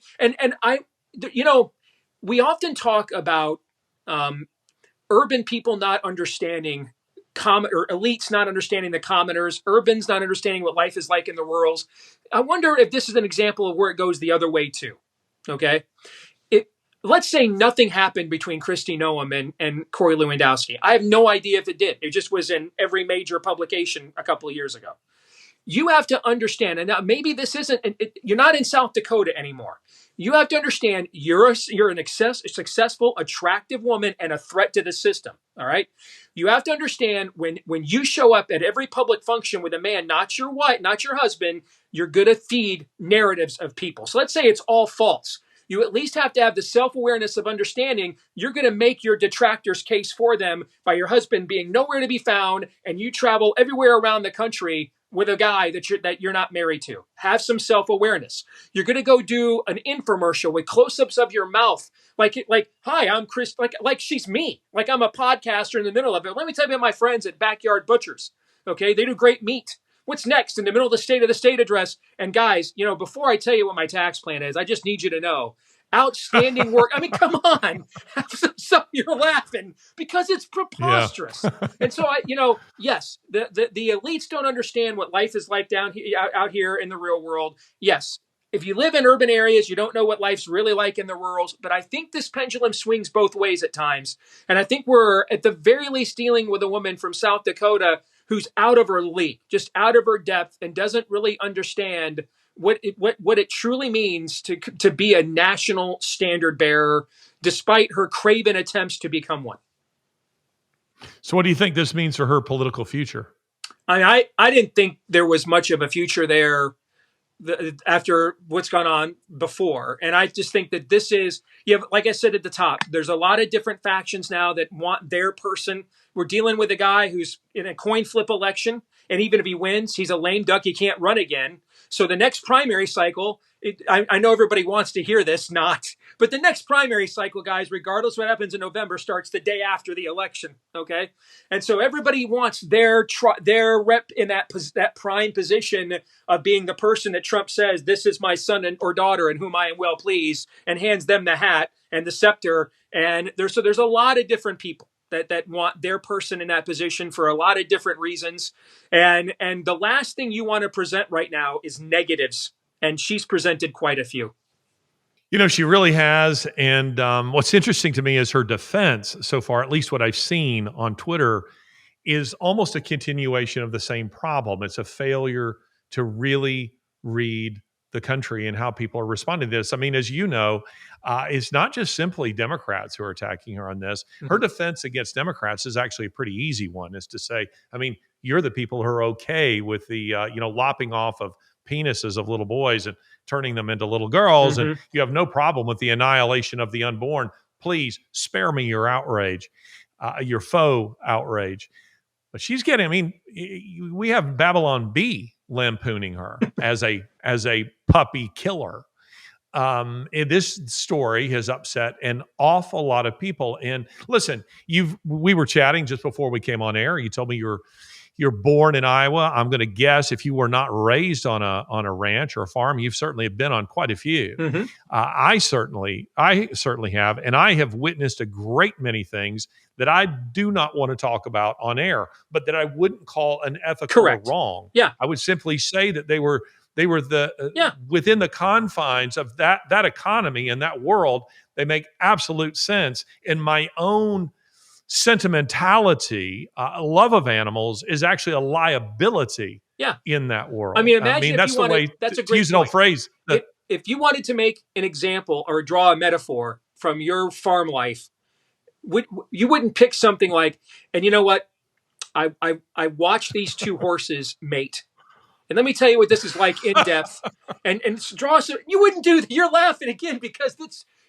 We often talk about urban people not understanding or elites not understanding the commoners, urbans not understanding what life is like in the rurals. I wonder if this is an example of where it goes the other way too. Okay. Let's say nothing happened between Kristi Noem and Corey Lewandowski. I have no idea if it did. It just was in every major publication a couple of years ago. You have to understand, and now maybe this isn't, you're not in South Dakota anymore. You have to understand you're a successful, attractive woman and a threat to the system. All right. You have to understand when you show up at every public function with a man, not your wife, not your husband, you're going to feed narratives of people. So let's say it's all false. You at least have to have the self-awareness of understanding you're going to make your detractors' case for them by your husband being nowhere to be found, and you travel everywhere around the country with a guy that you're not married to. Have some self-awareness. You're going to go do an infomercial with close-ups of your mouth, like hi, I'm Chris, like she's me, like I'm a podcaster in the middle of it. Let me tell you about my friends at Backyard Butchers. Okay, they do great meat. What's next in the middle of the state address? And guys, before I tell you what my tax plan is, I just need you to know, outstanding work. I mean, come on, some you're laughing because it's preposterous. Yeah. And so yes, the elites don't understand what life is like out here in the real world. Yes. If you live in urban areas, you don't know what life's really like in the rurals. But I think this pendulum swings both ways at times. And I think we're at the very least dealing with a woman from South Dakota who's out of her league, just out of her depth, and doesn't really understand what it truly means to be a national standard bearer, despite her craven attempts to become one. So what do you think this means for her political future? I didn't think there was much of a future there after what's gone on before. And I just think that this is, like I said at the top, there's a lot of different factions now that want their person. We're dealing with a guy who's in a coin flip election. And even if he wins, he's a lame duck. He can't run again. So the next primary cycle, I know everybody wants to hear this, but the next primary cycle, guys, regardless of what happens in November, starts the day after the election. Okay. And so everybody wants their rep in that prime position of being the person that Trump says, this is my son or daughter in whom I am well pleased, and hands them the hat and the scepter. And there's a lot of different people that want their person in that position for a lot of different reasons. And the last thing you want to present right now is negatives. And she's presented quite a few. She really has. And what's interesting to me is her defense so far, at least what I've seen on Twitter, is almost a continuation of the same problem. It's a failure to really read the country and how people are responding to this. I mean, as you know, it's not just simply Democrats who are attacking her on this. Mm-hmm. Her defense against Democrats is actually a pretty easy one, is to say, I mean, you're the people who are okay with the, lopping off of penises of little boys and turning them into little girls. Mm-hmm. And you have no problem with the annihilation of the unborn. Please spare me your outrage, your faux outrage. But she's getting, I mean, we have Babylon Bee lampooning her as a puppy killer. This story has upset an awful lot of people. And listen, we were chatting just before we came on air. You told me you're born in Iowa. I'm going to guess if you were not raised on a ranch or a farm, you've certainly been on quite a few. Mm-hmm. I certainly have, and I have witnessed a great many things that I do not want to talk about on air, but that I wouldn't call unethical Correct. or wrong. Yeah. I would simply say that they were Yeah. within the confines of that economy and that world. They make absolute sense. In my own sentimentality, love of animals is actually a liability. Yeah. In that world. I mean, imagine if that's you the wanted, way that's a to great use an old point. phrase. If you wanted to make an example or draw a metaphor from your farm life, you wouldn't pick something like, and you know what? I watched these two horses mate. And let me tell you what this is like in depth. And draw. You wouldn't do that. You're laughing again because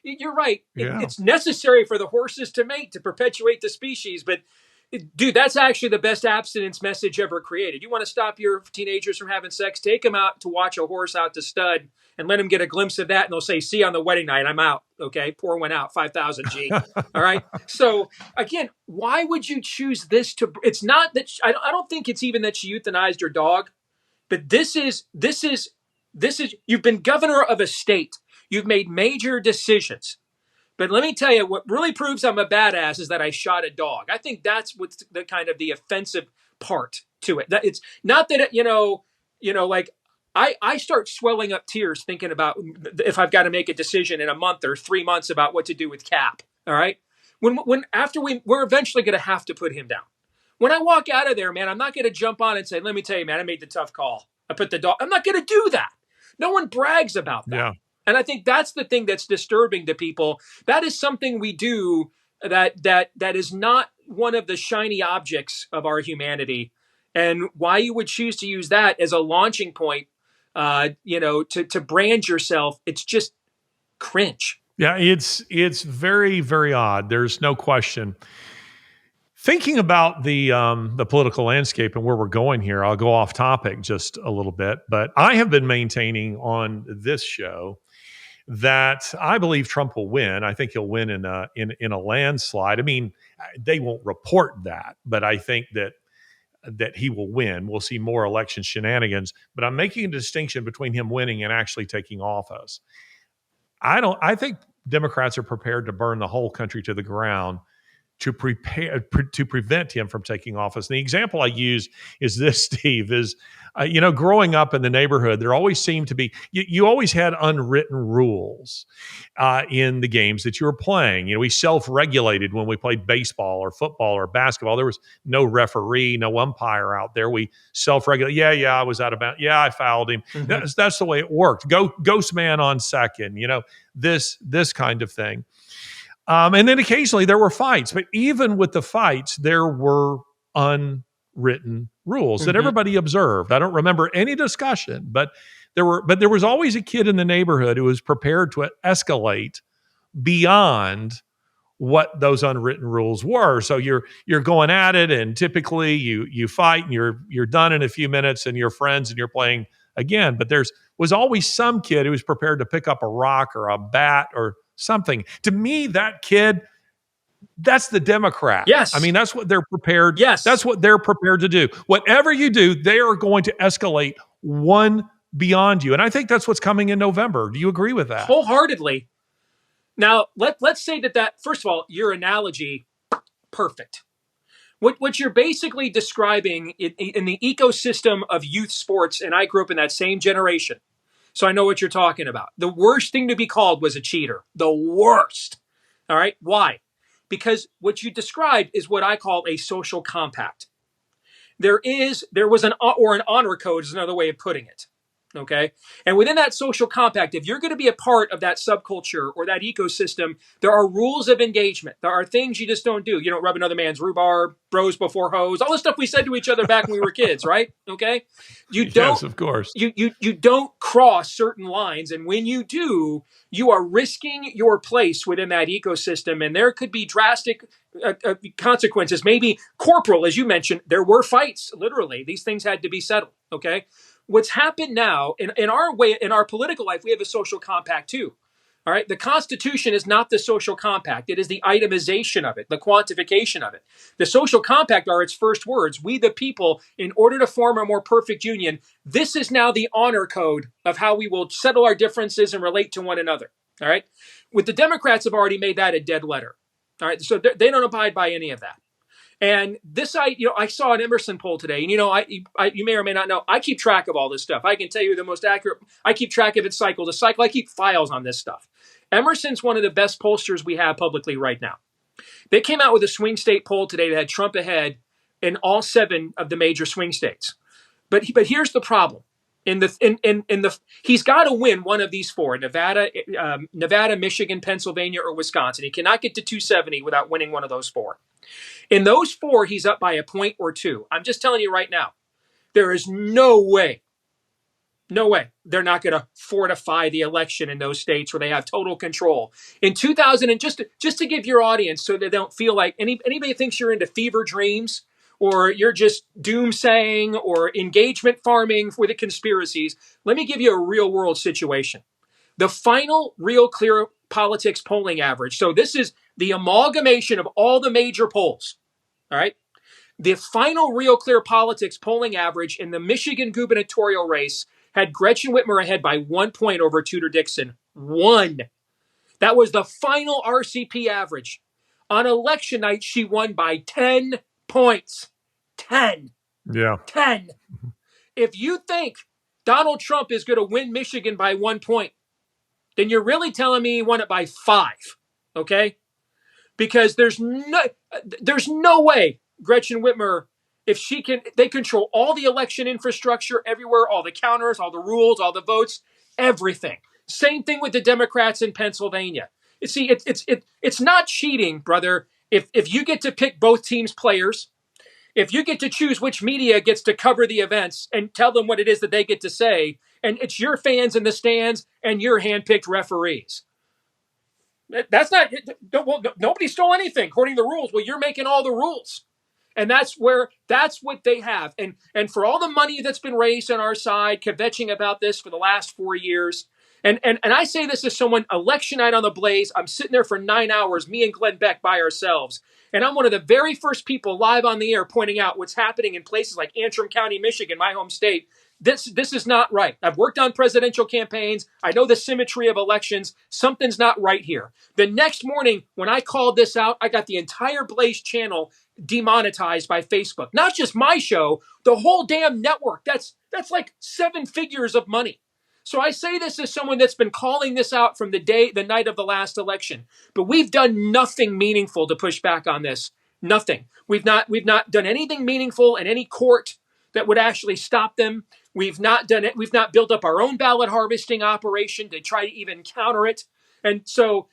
you're right. It's necessary for the horses to mate to perpetuate the species. But dude, that's actually the best abstinence message ever created. You want to stop your teenagers from having sex? Take them out to watch a horse out to stud and let them get a glimpse of that. And they'll say, see you on the wedding night. I'm out. Okay. Pour one out. 5,000 G. All right. So again, why would you choose this it's not that I don't think it's even that she euthanized your dog. But this is you've been governor of a state. You've made major decisions. But let me tell you, what really proves I'm a badass is that I shot a dog. I think that's what's the kind of the offensive part to it. That it's not that like I start swelling up tears thinking about if I've got to make a decision in a month or 3 months about what to do with Cap. All right, when after we're eventually going to have to put him down. When I walk out of there, man, I'm not going to jump on and say, let me tell you, man, I made the tough call. I put the dog. I'm not going to do that. No one brags about that. Yeah. And I think that's the thing that's disturbing to people. That is something we do that is not one of the shiny objects of our humanity. And why you would choose to use that as a launching point, to brand yourself, it's just cringe. Yeah, it's very, very odd. There's no question. Thinking about the political landscape and where we're going here, I'll go off topic just a little bit, but I have been maintaining on this show that I believe Trump will win. I think he'll win in a landslide. I mean, they won't report that, but I think that he will win. We'll see more election shenanigans, but I'm making a distinction between him winning and actually taking office. I think Democrats are prepared to burn the whole country to the ground to prevent him from taking office. And the example I use is this, Steve, is, growing up in the neighborhood, there always seemed to be, you always had unwritten rules in the games that you were playing. We self-regulated when we played baseball or football or basketball. There was no referee, no umpire out there. We self-regulate. Yeah, I was out of bounds. Yeah, I fouled him. Mm-hmm. That's the way it worked. Ghost man on second, this kind of thing. And then occasionally there were fights, but even with the fights, there were unwritten rules that everybody observed. I don't remember any discussion, but there was always a kid in the neighborhood who was prepared to escalate beyond what those unwritten rules were. So you're going at it, and typically you fight and you're done in a few minutes, and you're friends and you're playing again. But was always some kid who was prepared to pick up a rock or a bat or something. To me, that kid, that's the Democrat. Yes. I mean, that's what they're prepared. Yes. That's what they're prepared to do. Whatever you do, they are going to escalate one beyond you. And I think that's what's coming in November. Do you agree with that? Wholeheartedly. Now, let's say that first of all, your analogy, perfect. What you're basically describing in the ecosystem of youth sports, and I grew up in that same generation, so I know what you're talking about. The worst thing to be called was a cheater. The worst. All right? Why? Because what you described is what I call a social compact. There was an honor code is another way of putting it. Okay. And within that social compact, if you're going to be a part of that subculture or that ecosystem, there are rules of engagement. There are things you just don't do. You don't rub another man's rhubarb, bros before hoes, all the stuff we said to each other back when we were kids, right? Okay. You don't, yes, of course. You don't cross certain lines. And when you do, you are risking your place within that ecosystem. And there could be drastic consequences, maybe corporal, as you mentioned. There were fights, literally. These things had to be settled. Okay. What's happened now in our political life, we have a social compact too. All right. The Constitution is not the social compact. It is the itemization of it, the quantification of it. The social compact are its first words. We, the people, in order to form a more perfect union, this is now the honor code of how we will settle our differences and relate to one another. All right. With the Democrats have already made that a dead letter. All right. So they don't abide by any of that. And this, I saw an Emerson poll today, and you may or may not know, I keep track of all this stuff. I can tell you the most accurate. I keep track of it cycle to cycle. I keep files on this stuff. Emerson's one of the best pollsters we have publicly right now. They came out with a swing state poll today that had Trump ahead in all 7 of the major swing states. But here's the problem. He's got to win one of these 4: Nevada, Michigan, Pennsylvania, or Wisconsin. He cannot get to 270 without winning one of those 4. In those 4, he's up by a point or 2. I'm just telling you right now, there is no way they're not going to fortify the election in those states where they have total control. In 2000, and just to give your audience so they don't feel like anybody thinks you're into fever dreams or you're just doomsaying or engagement farming for the conspiracies, let me give you a real world situation. The final Real Clear Politics polling average. So this is the amalgamation of all the major polls. All right. The final Real Clear Politics polling average in the Michigan gubernatorial race had Gretchen Whitmer ahead by 1 point over Tudor Dixon. 1. That was the final RCP average. On election night, she won by 10 points. 10. Yeah. 10. If you think Donald Trump is going to win Michigan by 1 point, then you're really telling me he won it by 5. Okay? Because there's no way Gretchen Whitmer, they control all the election infrastructure everywhere, all the counters, all the rules, all the votes, everything. Same thing with the Democrats in Pennsylvania. You see, it's not cheating, brother. If you get to pick both teams' players, if you get to choose which media gets to cover the events and tell them what it is that they get to say, and it's your fans in the stands and your handpicked referees. That's not, nobody stole anything according to the rules. Well, you're making all the rules. And that's what they have. And for all the money that's been raised on our side, kvetching about this for the last 4 years. And I say this as someone, election night on the Blaze, I'm sitting there for 9 hours, me and Glenn Beck by ourselves. And I'm one of the very first people live on the air pointing out what's happening in places like Antrim County, Michigan, my home state. This is not right. I've worked on presidential campaigns. I know the symmetry of elections. Something's not right here. The next morning, when I called this out, I got the entire Blaze channel demonetized by Facebook. Not just my show, the whole damn network. That's like 7 figures of money. So I say this as someone that's been calling this out from the night of the last election. But we've done nothing meaningful to push back on this. Nothing. We've not done anything meaningful in any court that would actually stop them. We've not done it. We've not built up our own ballot harvesting operation to try to even counter it. And so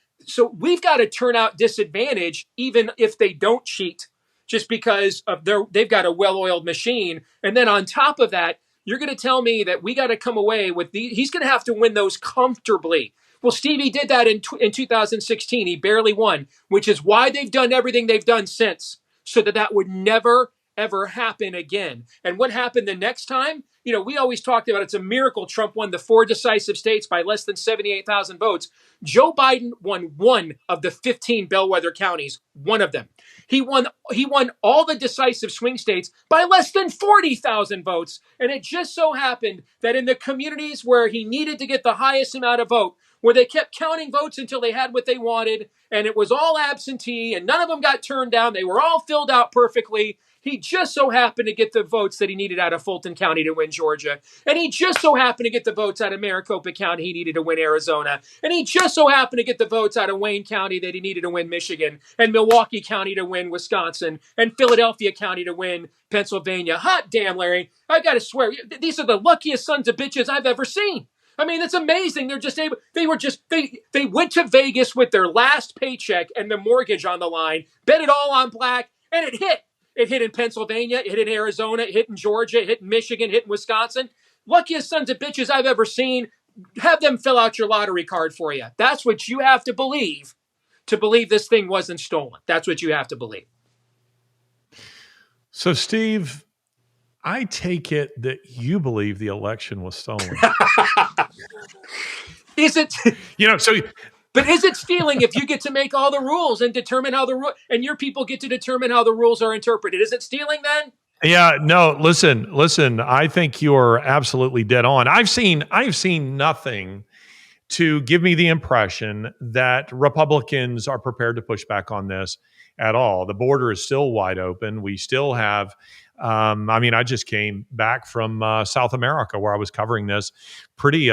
we've got to turn out disadvantage even if they don't cheat, just because of they've got a well-oiled machine. And then on top of that, you're going to tell me that we got to come away with he's going to have to win those comfortably. Well, Stevie did that in 2016. He barely won, which is why they've done everything they've done since, so that would never, ever happen again. And what happened the next time? We always talked about it's a miracle Trump won the 4 decisive states by less than 78,000 votes. Joe Biden won 1 of the 15 bellwether counties, 1 of them. He won all the decisive swing states by less than 40,000 votes. And it just so happened that in the communities where he needed to get the highest amount of vote, where they kept counting votes until they had what they wanted, and it was all absentee, and none of them got turned down. They were all filled out perfectly. He just so happened to get the votes that he needed out of Fulton County to win Georgia. And he just so happened to get the votes out of Maricopa County he needed to win Arizona. And he just so happened to get the votes out of Wayne County that he needed to win Michigan. And Milwaukee County to win Wisconsin. And Philadelphia County to win Pennsylvania. Hot damn, Larry. I got to swear, these are the luckiest sons of bitches I've ever seen. I mean, it's amazing. They're just able, they went to Vegas with their last paycheck and the mortgage on the line, bet it all on black, and it hit. It hit in Pennsylvania, it hit in Arizona, it hit in Georgia, it hit in Michigan, it hit in Wisconsin. Luckiest sons of bitches I've ever seen. Have them fill out your lottery card for you. That's what you have to believe this thing wasn't stolen. That's what you have to believe. So, Steve, I take it that you believe the election was stolen. Is it? So But is it stealing if you get to make all the rules and determine how and your people get to determine how the rules are interpreted? Is it stealing then? Yeah, no, listen, I think you're absolutely dead on. I've seen nothing to give me the impression that Republicans are prepared to push back on this at all. The border is still wide open. We still have, I just came back from South America where I was covering this pretty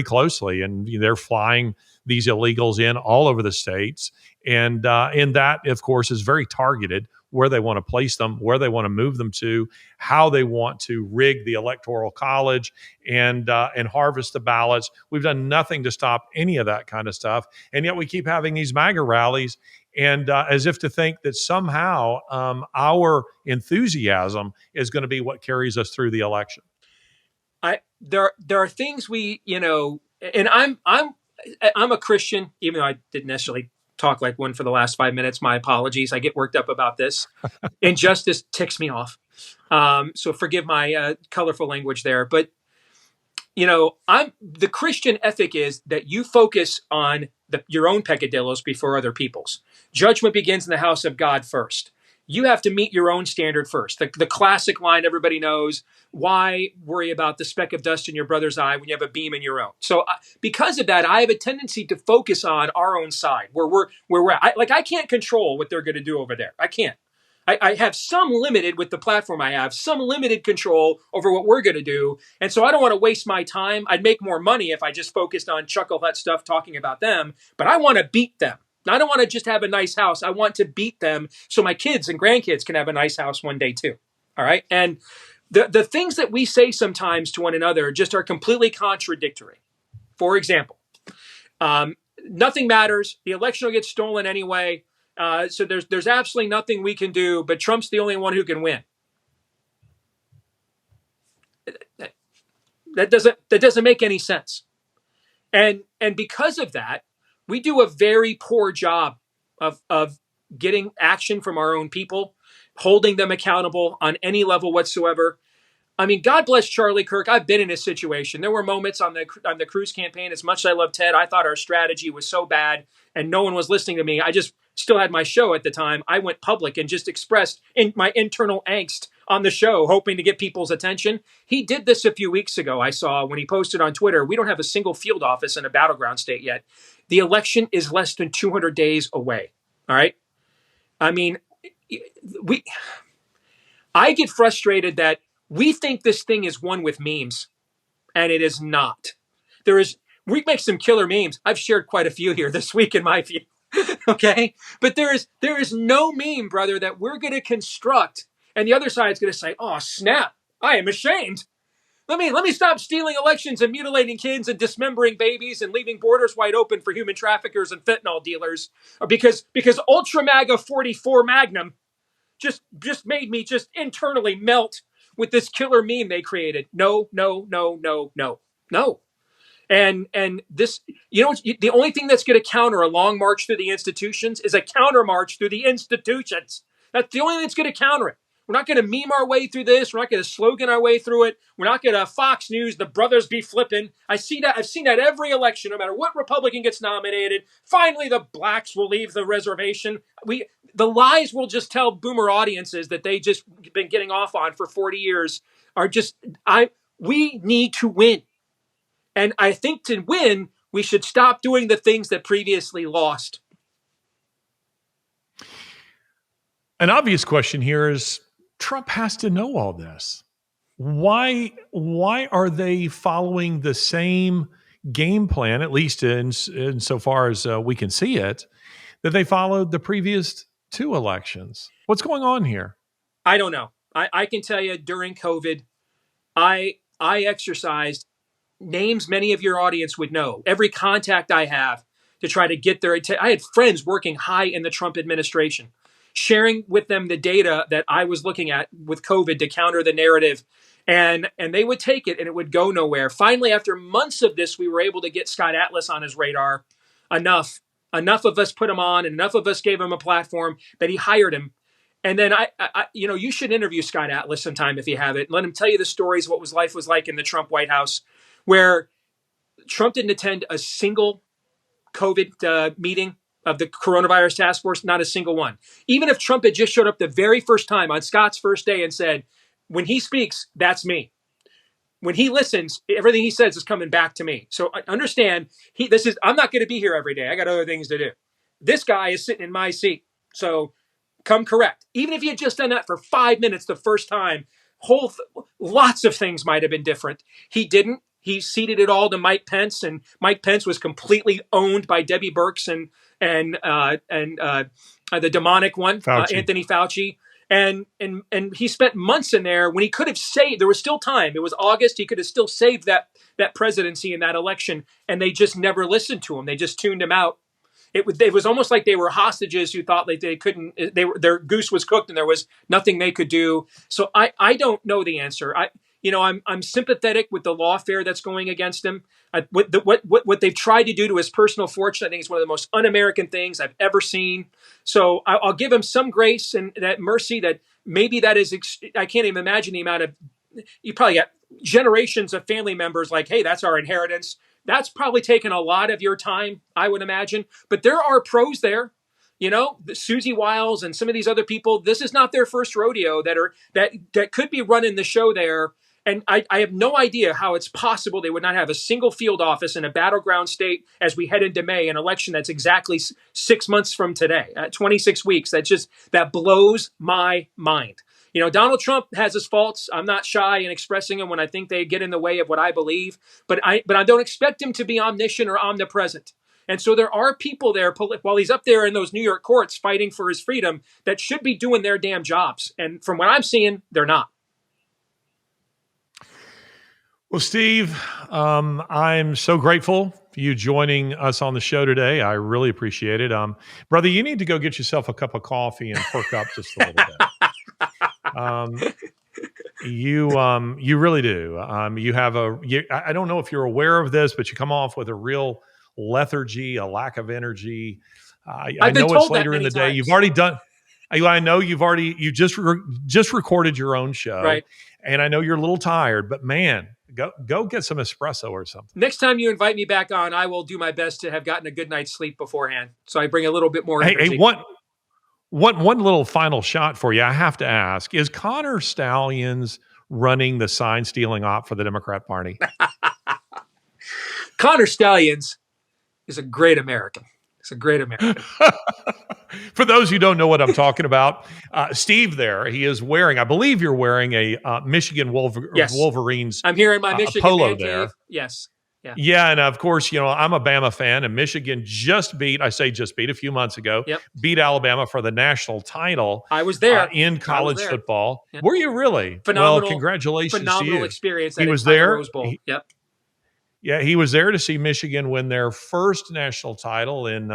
closely, and they're flying these illegals in all over the states, and that, of course, is very targeted where they want to place them, where they want to move them to, how they want to rig the electoral college and harvest the ballots. We've done nothing to stop any of that kind of stuff, and yet we keep having these MAGA rallies, and as if to think that somehow our enthusiasm is going to be what carries us through the election. There are things and I'm a Christian, even though I didn't necessarily talk like one for the last 5 minutes. My apologies. I get worked up about this. Injustice ticks me off. So forgive my colorful language there. But, the Christian ethic is that you focus on your own peccadillos before other people's. Judgment begins in the house of God first. You have to meet your own standard first. The classic line everybody knows: why worry about the speck of dust in your brother's eye when you have a beam in your own? So because of that, I have a tendency to focus on our own side, where we're at. I can't control what they're going to do over there. I can't. I have some limited with the platform I have, some limited control over what we're going to do. And so I don't want to waste my time. I'd make more money if I just focused on chucklehead stuff talking about them, but I want to beat them. I don't want to just have a nice house. I want to beat them so my kids and grandkids can have a nice house one day too. All right. And the things that we say sometimes to one another just are completely contradictory. For example, nothing matters. The election will get stolen anyway. So there's absolutely nothing we can do, but Trump's the only one who can win. That doesn't make any sense. And because of that, we do a very poor job of getting action from our own people, holding them accountable on any level whatsoever. I mean, God bless Charlie Kirk. I've been in his situation. There were moments on the Cruz campaign. As much as I love Ted, I thought our strategy was so bad and no one was listening to me. I just still had my show at the time. I went public and just expressed my internal angst on the show, hoping to get people's attention. He did this a few weeks ago. I saw when he posted on Twitter, we don't have a single field office in a battleground state yet. The election is less than 200 days away. All right. I mean, I get frustrated that we think this thing is won with memes, and it is not. We make some killer memes. I've shared quite a few here this week in my view. Okay. But there is no meme, brother, that we're going to construct. And the other side is going to say, oh, snap, I am ashamed. Let me stop stealing elections and mutilating kids and dismembering babies and leaving borders wide open for human traffickers and fentanyl dealers. Or because Ultra MAGA 44 Magnum just made me just internally melt with this killer meme they created. No. And this, the only thing that's going to counter a long march through the institutions is a counter march through the institutions. That's the only thing that's going to counter it. We're not going to meme our way through this. We're not going to slogan our way through it. We're not going to Fox News, the brothers be flipping. I've seen that every election, no matter what Republican gets nominated. Finally, the blacks will leave the reservation. The lies we'll just tell boomer audiences that they just been getting off on for 40 years are we need to win. And I think to win, we should stop doing the things that previously lost. An obvious question here is, Trump has to know all this. Why are they following the same game plan, at least in so far as we can see it, that they followed the previous two elections? What's going on here? I don't know. I can tell you during COVID, I exercised names many of your audience would know. Every contact I have to try to get their I had friends working high in the Trump administration, sharing with them the data that I was looking at with COVID to counter the narrative. And they would take it and it would go nowhere. Finally, after months of this, we were able to get Scott Atlas on his radar. Enough of us put him on and enough of us gave him a platform that he hired him. And then you should interview Scott Atlas sometime if you have it. Let him tell you the stories of what life was like in the Trump White House, where Trump didn't attend a single COVID meeting of the coronavirus task force? Not a single one. Even if Trump had just showed up the very first time on Scott's first day and said, when he speaks, that's me. When he listens, everything he says is coming back to me. So I understand I'm not going to be here every day. I got other things to do. This guy is sitting in my seat. So come correct. Even if he had just done that for 5 minutes the first time, lots of things might have been different. He didn't. He ceded it all to Mike Pence, and Mike Pence was completely owned by Debbie Birx and the demonic one, Anthony Fauci. And he spent months in there when he could have saved. There was still time. It was August. He could have still saved that presidency in that election, and they just never listened to him. They just tuned him out. It was almost like they were hostages who thought like they couldn't. Their goose was cooked, and there was nothing they could do. So I don't know the answer. I'm sympathetic with the lawfare that's going against him. What they've tried to do to his personal fortune, I think is one of the most un-American things I've ever seen. So I'll give him some grace and that mercy that maybe that is, I can't even imagine the amount of, you probably got generations of family members like, hey, that's our inheritance. That's probably taken a lot of your time, I would imagine. But there are pros there. The Susie Wiles and some of these other people, this is not their first rodeo that could be running the show there. And I have no idea how it's possible they would not have a single field office in a battleground state as we head into May, an election that's exactly 6 months from today, 26 weeks. That blows my mind. Donald Trump has his faults. I'm not shy in expressing them when I think they get in the way of what I believe, but I don't expect him to be omniscient or omnipresent. And so there are people there, while he's up there in those New York courts fighting for his freedom, that should be doing their damn jobs. And from what I'm seeing, they're not. Well, Steve, I'm so grateful for you joining us on the show today. I really appreciate it. Brother, you need to go get yourself a cup of coffee and perk up just a little bit. You really do. I don't know if you're aware of this, but you come off with a real lethargy, a lack of energy. I know it's later in the day. You've already done. I know you just recorded your own show, right? And I know you're a little tired, but man, go get some espresso or something. Next time you invite me back on, I will do my best to have gotten a good night's sleep beforehand, so I bring a little bit more energy. Hey, one little final shot for you. I have to ask: is Connor Stalions running the sign stealing op for the Democrat Party? Connor Stalions is a great American. He's a great American. For those who don't know what I'm talking about, Steve there, he is wearing, I believe you're wearing a Michigan Wolverines I'm here in my Michigan polo man there. Cave. Yes. Yeah. Yeah, and of course, I'm a Bama fan, and Michigan just beat a few months ago, beat Alabama for the national title. I was there. In college football. Yeah. Were you really? Phenomenal. Well, congratulations to you. Phenomenal experience. He was there. Rose Bowl. Yeah, he was there to see Michigan win their first national title in,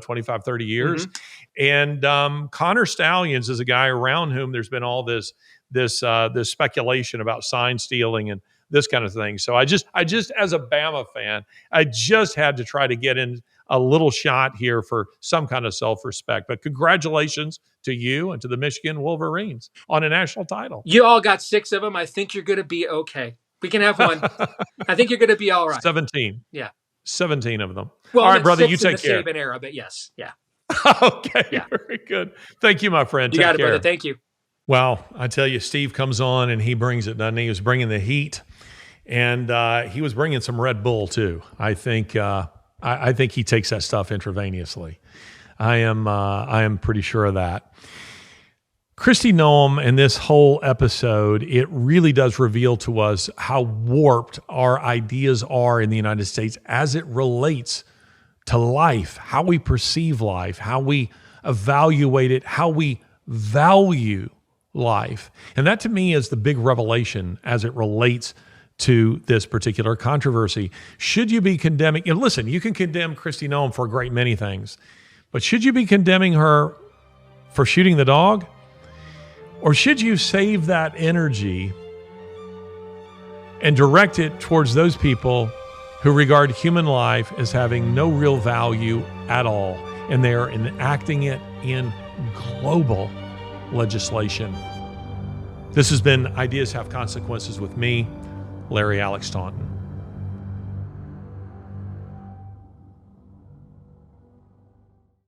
25, 30 years. Mm-hmm. And Connor Stalions is a guy around whom there's been all this speculation about sign stealing and this kind of thing. So I just as a Bama fan, I just had to try to get in a little shot here for some kind of self-respect. But congratulations to you and to the Michigan Wolverines on a national title. You all got 6 of them. I think you're going to be okay. We can have one. I think you're going to be all right. 17. Yeah. 17 of them. Well, all right, brother, you take in the care. Saban era, but yes. Yeah. Okay. Yeah. Very good. Thank you, my friend. You got it, brother. Thank you. Well, I tell you, Steve comes on and he brings it, doesn't he? He was bringing the heat, and he was bringing some Red Bull too. I think he takes that stuff intravenously. I am pretty sure of that. Kristi Noem and this whole episode, it really does reveal to us how warped our ideas are in the United States as it relates to life, how we perceive life, how we evaluate it, how we value life. And that to me is the big revelation as it relates to this particular controversy. Should you be condemning, listen, you can condemn Kristi Noem for a great many things, but should you be condemning her for shooting the dog? Or should you save that energy and direct it towards those people who regard human life as having no real value at all, and they are enacting it in global legislation? This has been Ideas Have Consequences with me, Larry Alex Taunton.